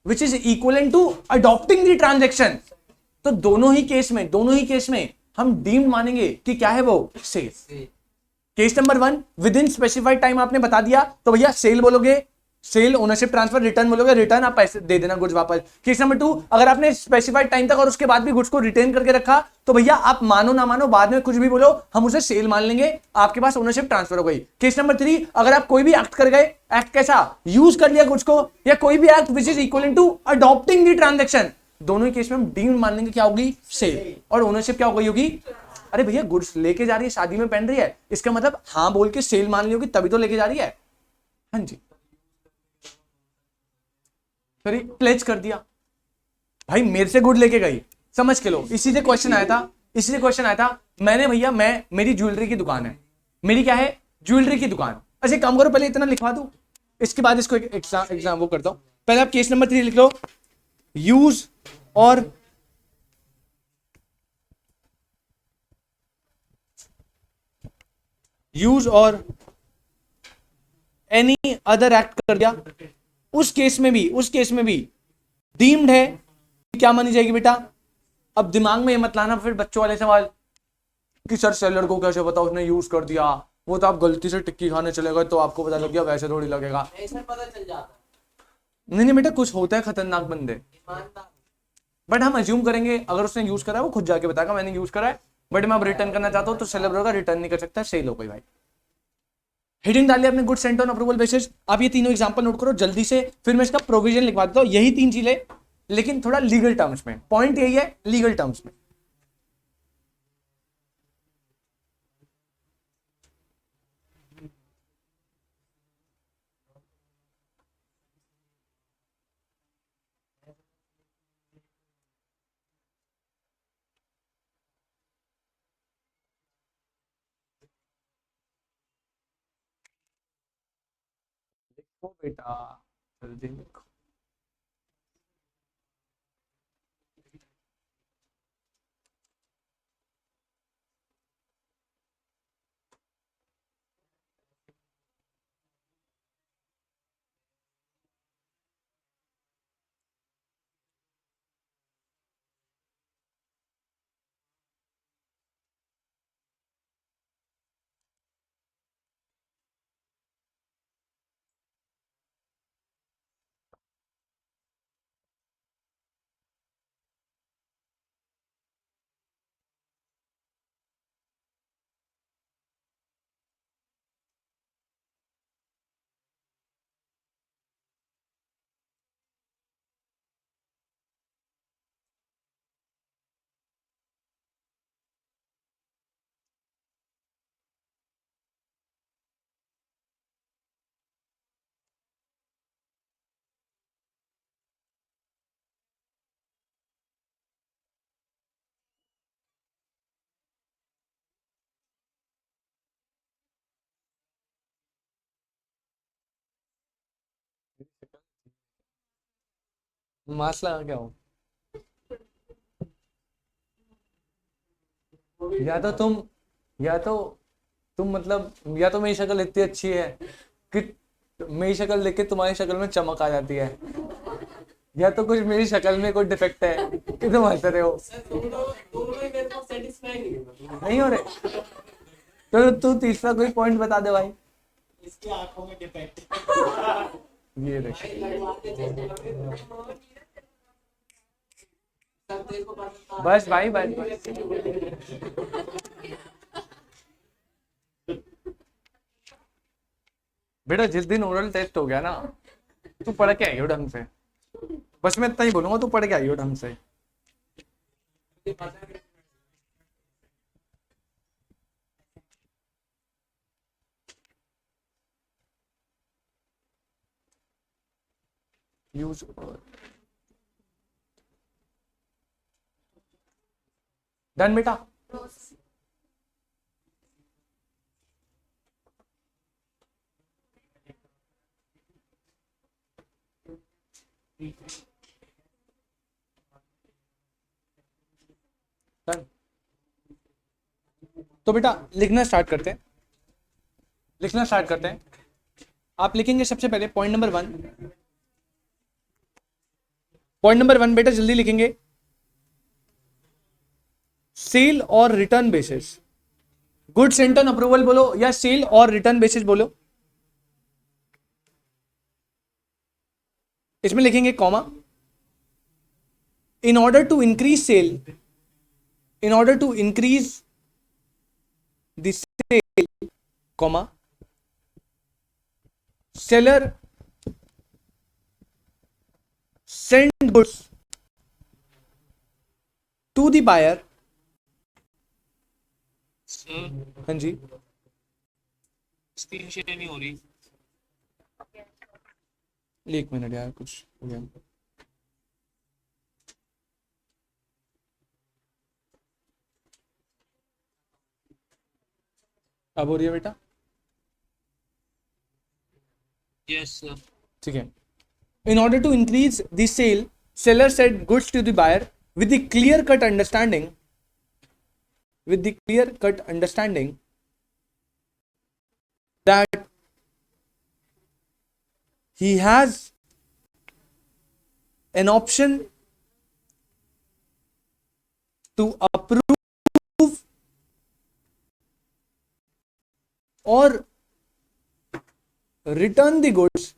Speaker 1: which is equivalent to adopting the transaction, तो दोनों ही केस में हम डीम्ड मानेंगे कि क्या है वो sale. Case number 1, with in specified time आपने बता दिया तो भैया सेल बोलोगे, सेल ओनरशिप ट्रांसफर, रिटर्न बोलोगे, रिटर्न आप पैसे दे देना गुड्स वापस। केस नंबर 2, अगर आपने स्पेसिफाइड टाइम तक और उसके बाद भी गुड्स को रिटेन करके रखा तो भैया आप मानो ना मानो, बाद में कुछ भी बोलो, हम उसे सेल मान लेंगे, आपके पास ओनरशिप ट्रांसफर हो गई। केस नंबर 3, अगर आप कोई भी एक्ट कर गए, एक्ट कैसा, यूज कर लिया गुड्स को, या कोई भी act which is equal to adopting the transaction, दोनों ही केस में हम डीम्ड मान लेंगे क्या होगी, सेल, और ओनरशिप क्या हो गई होगी। अरे भैया गुड्स लेके जा रही है, शादी में पहन रही है, इसका मतलब हाँ बोल के सेल मान ली होगी तभी तो लेके जा रही है। हाँ जी, फिर प्लेज कर दिया, भाई मेरे से गुड लेके गई, समझ के लो। इसी से क्वेश्चन आया था, मैंने भैया मेरी ज्वेलरी की दुकान है, मेरी क्या है, ज्वेलरी की दुकान। अच्छा काम करो, पहले इतना लिखवा दो, इसके बाद इसको एग्जाम वो करता हूं। पहले आप केस नंबर 3 लिख लो, यूज और एनी अदर एक्ट कर दिया, उस केस में भी डीम्ड है, क्या मानी जाएगी बेटा। अब दिमाग में ये मत लाना फिर बच्चों वाले सवाल कि सर सेलर को कैसे पता उसने यूज कर दिया, वो तो आप गलती से टिक्की खाने चले गए तो आपको पता लग गया, वैसे थोड़ी लगेगा।
Speaker 3: ऐसे पता चल जाता
Speaker 1: नहीं बेटा, कुछ होता है खतरनाक बंदे,
Speaker 3: ईमानदार।
Speaker 1: बट हम अज्यूम करेंगे अगर उसने यूज करा है वो खुद जाके बताएगा मैंने यूज करा है, बट मैं अब रिटर्न करना चाहता हूं तो सेलर होगा, रिटर्न नहीं कर सकता, सेल हो गई भाई। हेडिंग डालिए आपने, good sent on approval basis. आप ये तीनों एग्जांपल नोट करो जल्दी से, फिर मैं इसका प्रोविजन लिखवा देता हूं। यही 3 चीजें, लेकिन थोड़ा लीगल टर्म्स में, पॉइंट यही है लीगल टर्म्स में। देखो बेटा जल्दी लिखो। मास्क लगा क्या हो? या तो तुम या तो तुम मतलब या तो मेरी शक्ल इतनी अच्छी है कि मेरी शक्ल देख के तुम्हारी शक्ल में चमक आ जाती है, या तो कुछ मेरी शक्ल में कोई डिफेक्ट है कि तुम हंस रहे हो।
Speaker 3: सर दोनों दोनों ही मेरे को सेटिस्फाई नहीं है।
Speaker 1: नहीं हो रहे तो तू तीसरा कोई पॉइंट बता दे भाई।
Speaker 3: इसकी आंखों में डिफेक्ट।
Speaker 1: ये देख,
Speaker 3: भाई लड़वाते चेस्ट कर दे। सर तेरे को पता
Speaker 1: बस भाई बस। बेटा जिस दिन ओरल टेस्ट हो गया ना, तू पढ़ के आई हो ढंग से। बस मैं इतना ही बोलूंगा, तू पढ़ के आई हो ढंग से। यूज डन बेटा। डन। तो बेटा लिखना स्टार्ट करते हैं, लिखना स्टार्ट करते हैं। आप लिखेंगे सबसे पहले पॉइंट नंबर 1। पॉइंट नंबर 1 बेटा जल्दी लिखेंगे, cell or return basis. Goods return approval बोलो या सेल और रिटर्न बेसिस बोलो। इसमें लिखेंगे comma, in order to increase sale, in order to increase the sale, comma, seller send goods to the buyer।
Speaker 2: Sir
Speaker 1: हाँ जी,
Speaker 2: screen share नहीं हो रही।
Speaker 1: एक मिनट यार, कुछ हो गया। अब हो रही है बेटा?
Speaker 2: Yes sir.
Speaker 1: ठीक है। In order to increase the sale, seller sent goods to the buyer with the clear cut understanding, with the clear cut understanding that he has an option to approve or return the goods.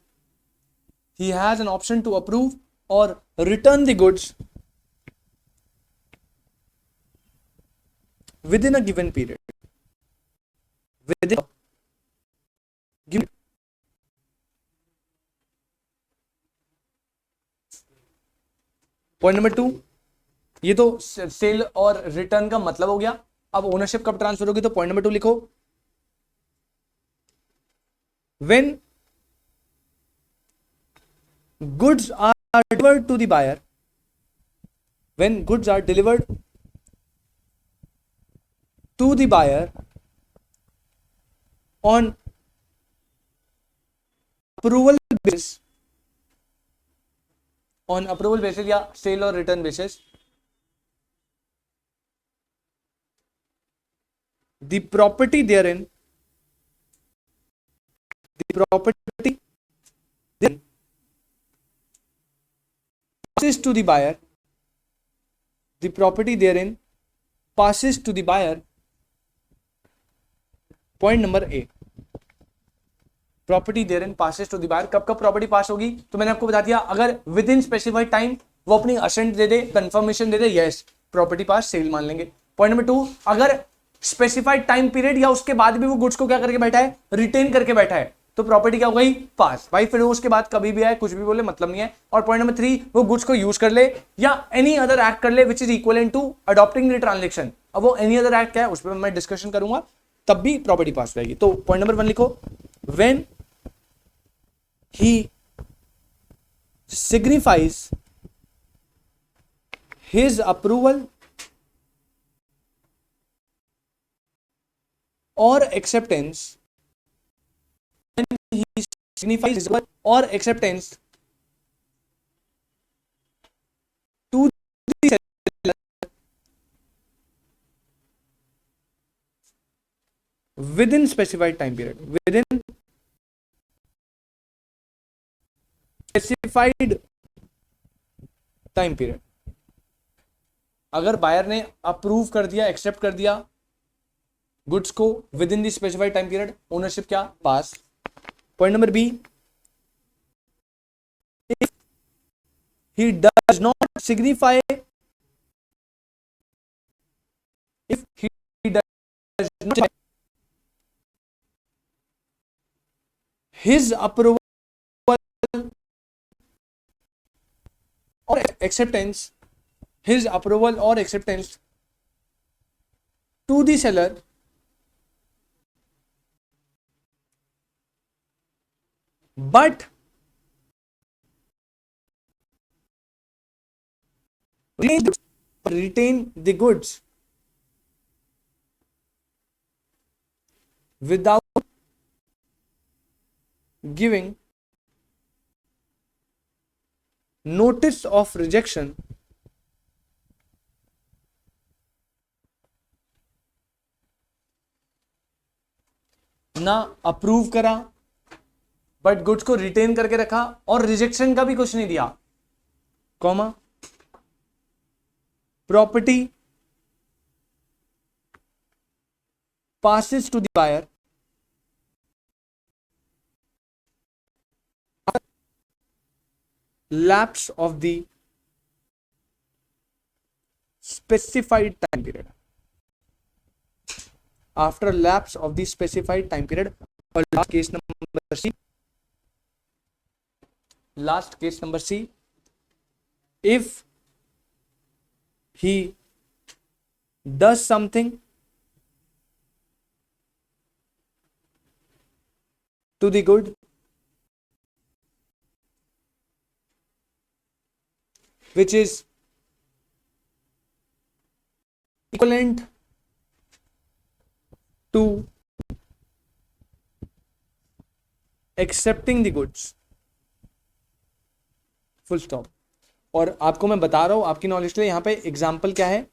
Speaker 1: He has an option to approve or return the goods within a given period. Within a given. Point number 2, ये तो cell or return का मतलब हो गया। अब ownership कब transfer होगी, तो पॉइंट नंबर 2 लिखो, when goods are delivered to the buyer, when goods are delivered to the buyer on approval basis, on approval basis या sale or return basis, the property therein, the property therein passes to the buyer, the property therein passes to the buyer। Point number A, property therein passes to the buyer. कब कब property पास होगी, तो मैंने आपको बता दिया, अगर with in specified time वो अपनी असेंट दे दे, कंफर्मेशन दे दे, यस प्रॉपर्टी पास, सेल मान लेंगे। पॉइंट नंबर 2, अगर स्पेसिफाइड टाइम पीरियड या उसके बाद भी वो गुड्स को क्या करके बैठा है, रिटेन करके बैठा है, तो प्रॉपर्टी क्या हो गई, पास। भाई फिर उसके बाद कभी भी आए कुछ भी बोले मतलब नहीं है। और पॉइंट नंबर 3, वो गुड्स को यूज कर ले या एनी अदर एक्ट कर ले which is equal to adopting the transaction. अब वो एनी अदर एक्ट क्या है उस पर मैं डिस्कशन करूंगा, तब भी प्रॉपर्टी पास हो जाएगी। तो पॉइंट नंबर 1 लिखो, when he signifies his approval or acceptance, when he signifies his approval or acceptance with in specified time period, with in specified time period. अगर बायर ने अप्रूव कर दिया, एक्सेप्ट कर दिया गुड्स को within the specified time period, ownership क्या, pass. Point number B, if he does not signify, if he does not his approval or acceptance, his approval or acceptance to the seller but retain the goods without giving notice of rejection, ना approve करा but goods को retain करके रखा और rejection का भी कुछ नहीं दिया, comma, property passes to the buyer lapse of the specified time period, after lapse of the specified time period। और last case number C, last case number C, if he does something to the good which is equivalent to accepting the goods, full stop. और आपको मैं बता रहा हूं आपकी knowledge के लिए, यहां पे एग्जांपल क्या है,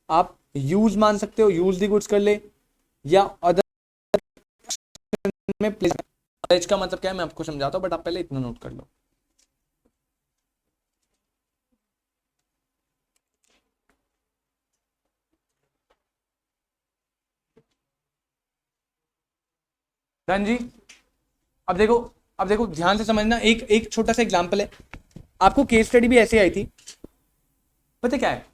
Speaker 1: आप यूज मान सकते हो, यूज दी गुड्स कर ले, या अदर में प्लेस। प्लेज का मतलब क्या है मैं आपको समझाता हूं, बट आप पहले इतना नोट कर लो। धन जी, अब देखो, अब देखो ध्यान से समझना, एक एक छोटा सा एग्जांपल है, आपको केस स्टडी भी ऐसे आई थी, पता क्या है,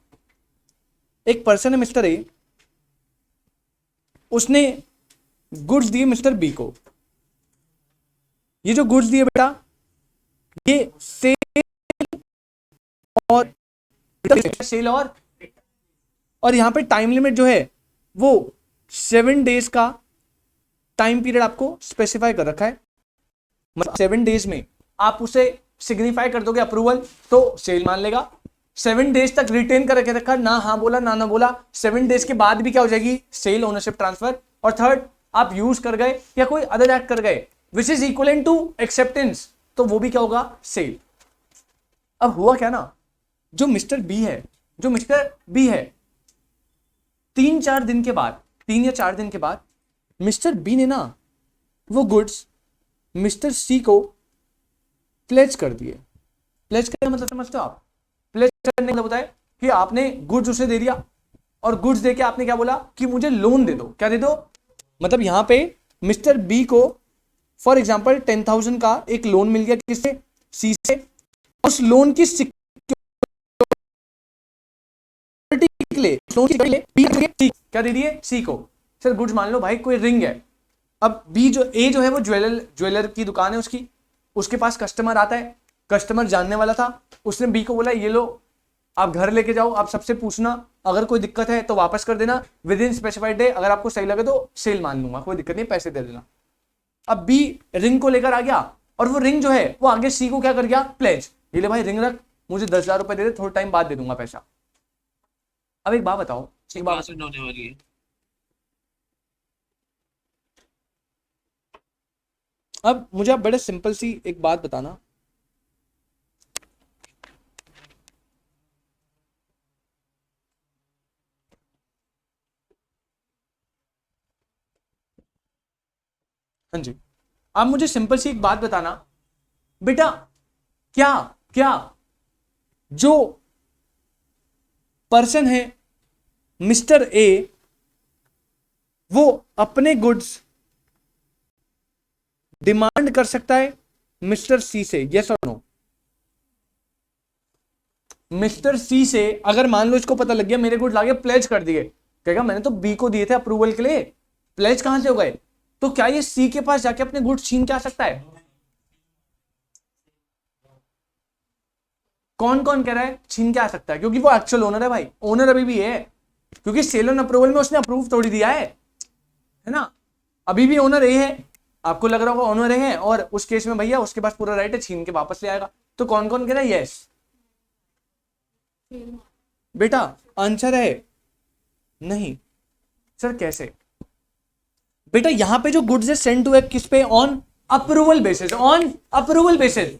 Speaker 1: एक पर्सन है मिस्टर ए, उसने गुड्स दिए मिस्टर बी को। ये जो गुड्स दिए बेटा, ये सेल और यहां पे टाइम लिमिट जो है वो 7 डेज का टाइम पीरियड आपको स्पेसिफाई कर रखा है। मतलब 7 डेज में आप उसे सिग्निफाई कर दोगे अप्रूवल तो सेल मान लेगा। 7 डेज तक रिटेन करके रखा, ना हाँ बोला ना ना बोला, 7 डेज के बाद भी क्या हो जाएगी, सेल, ओनरशिप ट्रांसफर। और थर्ड, आप यूज कर गए या कोई अदर एक्ट कर गए which is equivalent to acceptance, तो वो भी क्या होगा, सेल। अब हुआ क्या ना, जो मिस्टर बी है, जो मिस्टर बी है, 3-4 दिन के बाद, 3 या 4 दिन के बाद मिस्टर बी ने ना वो गुड्स मिस्टर सी को प्लेज कर दिए। प्लेज करने मतलब समझते हो आप, प्लेज करने का मतलब होता है कि आपने गुड्स उसे दे दिया और गुड्स देके आपने क्या बोला कि मुझे लोन दे दो। क्या दे दो, मतलब यहां पे मिस्टर बी को फॉर एग्जांपल 10,000 का एक लोन मिल गया, किससे, सी से। उस लोन की क्या दे दिए, सी को। सर गुड्स मान लो भाई कोई रिंग है, अब बी जो ए जो है वो ज्वेलर की दुकान है उसकी, उसके पास कस्टमर आता है, कस्टमर जानने वाला था, उसने बी को बोला ये लो आप घर लेके जाओ, आप सबसे पूछना, अगर कोई दिक्कत है तो वापस कर देना विद इन स्पेसिफाइड डे, अगर आपको सही लगे तो सेल मान लूंगा, कोई दिक्कत नहीं, पैसे दे देना। अब बी रिंग को लेकर आ गया और वो रिंग जो है वो आगे सी को क्या कर गया, प्लेज, ये ले भाई रिंग रख, मुझे 10,000 रुपए दे दे, थोड़ा टाइम बाद दे दूंगा पैसा। अब एक बात बताओ, एक बात
Speaker 2: होने वाली है।
Speaker 1: अब मुझे आप बड़े सिंपल सी एक बात बताना, हाँ जी, आप मुझे सिंपल सी एक बात बताना बेटा, क्या क्या जो पर्सन है मिस्टर ए, वो अपने गुड्स डिमांड कर सकता है मिस्टर सी से, यस और नो? मिस्टर सी से अगर मान लो इसको पता लग गया मेरे गुड्स लाके प्लेज कर दिए, कहेगा मैंने तो बी को दिए थे अप्रूवल के लिए, प्लेज कहां से हो गए? तो क्या ये सी के पास जाके अपने गुड्स छीन के आ सकता है? कौन कौन कह रहा है छीन के आ सकता है? क्योंकि वो एक्चुअल ओनर है भाई, ओनर अभी भी है, क्योंकि सेल ऑन अप्रूवल में उसने अप्रूव थोड़ी दिया है ना, अभी भी ओनर ए है। आपको लग रहा होगा ओनर ए है, और उस केस में भैया उसके पास पूरा राइट है, छीन के वापस ले आएगा। तो कौन कौन कह रहा है यस? बेटा आंसर है नहीं। सर कैसे? बेटा यहां पे जो गुड्स है सेंड टू किस पे? On approval basis, on approval basis.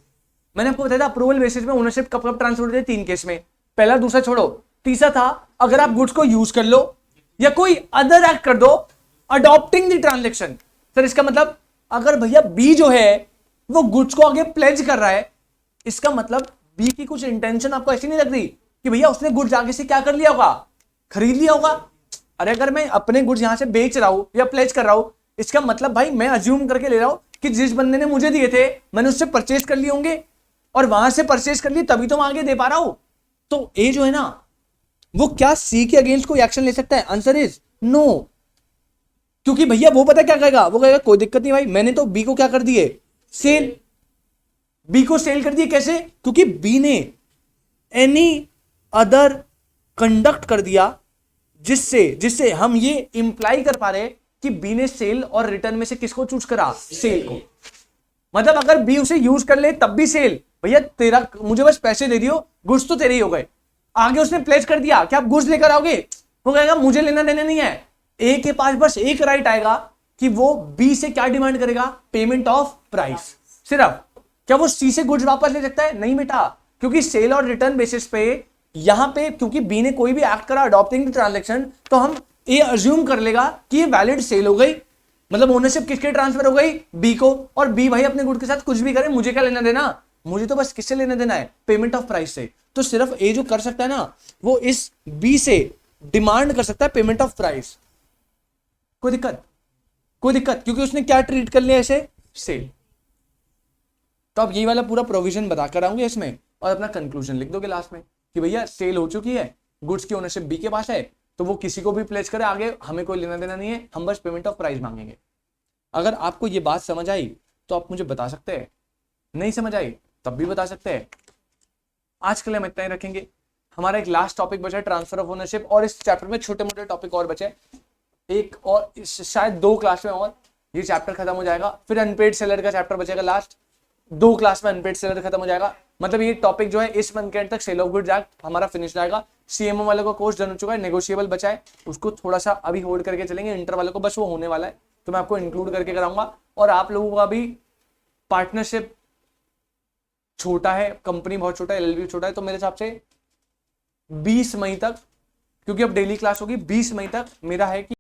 Speaker 1: मैंने आपको बताया था अप्रूवल बेसिस में ओनरशिप कब कब ट्रांसफर होती है, 3 केस में, पहला दूसरा छोड़ो, तीसरा था अगर आप गुड्स को यूज कर लो या कोई अदर एक्ट कर दो अडॉप्टिंग द ट्रांजेक्शन। सर इसका मतलब अगर भैया बी जो है वो गुड्स को आगे प्लेज कर रहा है, इसका मतलब बी की कुछ इंटेंशन आपको ऐसी नहीं लग रही कि भैया उसने गुड्स आगे से क्या कर लिया होगा, खरीद लिया होगा? अरे अगर मैं अपने गुड्स यहां से बेच रहा हूं या प्लेज कर रहा हूं, इसका मतलब भाई मैं अज्यूम करके ले रहा हूं कि जिस बंदे ने मुझे दिए थे मैंने उससे परचेज कर लिए होंगे, और वहां से परचेज कर लिए तभी तो मैं आगे दे पा रहा हूं। तो ए जो है ना वो क्या सी के अगेंस्ट कोई एक्शन ले सकता है? Answer is no. क्योंकि भैया वो पता क्या कहेगा, वो कहेगा कोई दिक्कत नहीं भाई, मैंने तो बी को क्या कर दिए, सेल, बी को सेल कर दिए। कैसे? क्योंकि बी ने एनी अदर कंडक्ट कर दिया जिससे जिससे हम ये इंप्लाई कर पा रहे कि बी ने सेल और रिटर्न में से किसको चूज करा, सेल को। मतलब अगर बी उसे यूज कर ले तब भी सेल, भैया तेरा मुझे बस पैसे दे दियो, गुड्स तो तेरे ही हो गए। आगे उसने प्लेज कर दिया कि आप गुड्स लेकर आओगे, वो कहेगा मुझे लेना देना नहीं है। ए के पास बस एक राइट आएगा कि वो बी से क्या डिमांड करेगा, पेमेंट ऑफ प्राइस सिर्फ। क्या वो सी से गुड्स वापस ले सकता है? नहीं बेटा, क्योंकि सेल और रिटर्न बेसिस पे यहां पे क्योंकि बी ने कोई भी एक्ट करा अडॉप्टिंग ट्रांजैक्शन, तो हम ए अज्यूम कर लेगा कि ये वैलिड सेल हो गई, मतलब ओनरशिप किसके ट्रांसफर हो गई, बी को। और बी भाई अपने गुड के साथ कुछ भी करे, मुझे क्या लेना देना, मुझे तो बस किससे लेना देना है, पेमेंट ऑफ प्राइस से। तो सिर्फ ए जो कर सकता है ना वो इस बी से डिमांड कर सकता है पेमेंट ऑफ प्राइस। कोई दिक्कत? कोई दिक्कत? क्योंकि उसने क्या ट्रीट कर लिया ऐसे, सेल। तो अब ये वाला पूरा प्रोविजन बताकर आऊंगे इसमें, और अपना कंक्लूजन लिख दोगे लास्ट में कि भैया सेल हो चुकी है, गुड्स की ओनरशिप बी के पास है, तो वो किसी को भी प्लेस करे आगे, हमें कोई लेना देना नहीं है, हम बस पेमेंट ऑफ प्राइस मांगेंगे। अगर आपको ये बात समझ आई तो आप मुझे बता सकते हैं, नहीं समझ आई तब भी बता सकते हैं। आज के लिए हम इतना ही रखेंगे। हमारा एक लास्ट टॉपिक बचा है ट्रांसफर ऑफ ओनरशिप, और इस चैप्टर में छोटे मोटे टॉपिक और बचे, एक और शायद 2 क्लास में और ये चैप्टर खत्म हो जाएगा। फिर अनपेड सेलर का चैप्टर बचेगा लास्ट, 2 क्लास में अनपेड सेलर खत्म हो जाएगा। मतलब ये टॉपिक जो है इस मंथ के एंड तक सेल ऑफ गुड्स एक्ट हमारा फिनिश जाएगा। सीएमओ वाले को कोर्स डन हो चुका है, नेगोशिएबल बचा है, उसको थोड़ा सा अभी होल्ड करके चलेंगे। इंटर वाले को बस वो होने वाला है, तो मैं आपको इंक्लूड करके कराऊंगा। और आप लोगों का भी पार्टनरशिप छोटा है, कंपनी बहुत छोटा है, एलएलबी छोटा है, तो मेरे हिसाब से 20 मई तक, क्योंकि अब डेली क्लास होगी, 20 मई तक मेरा है कि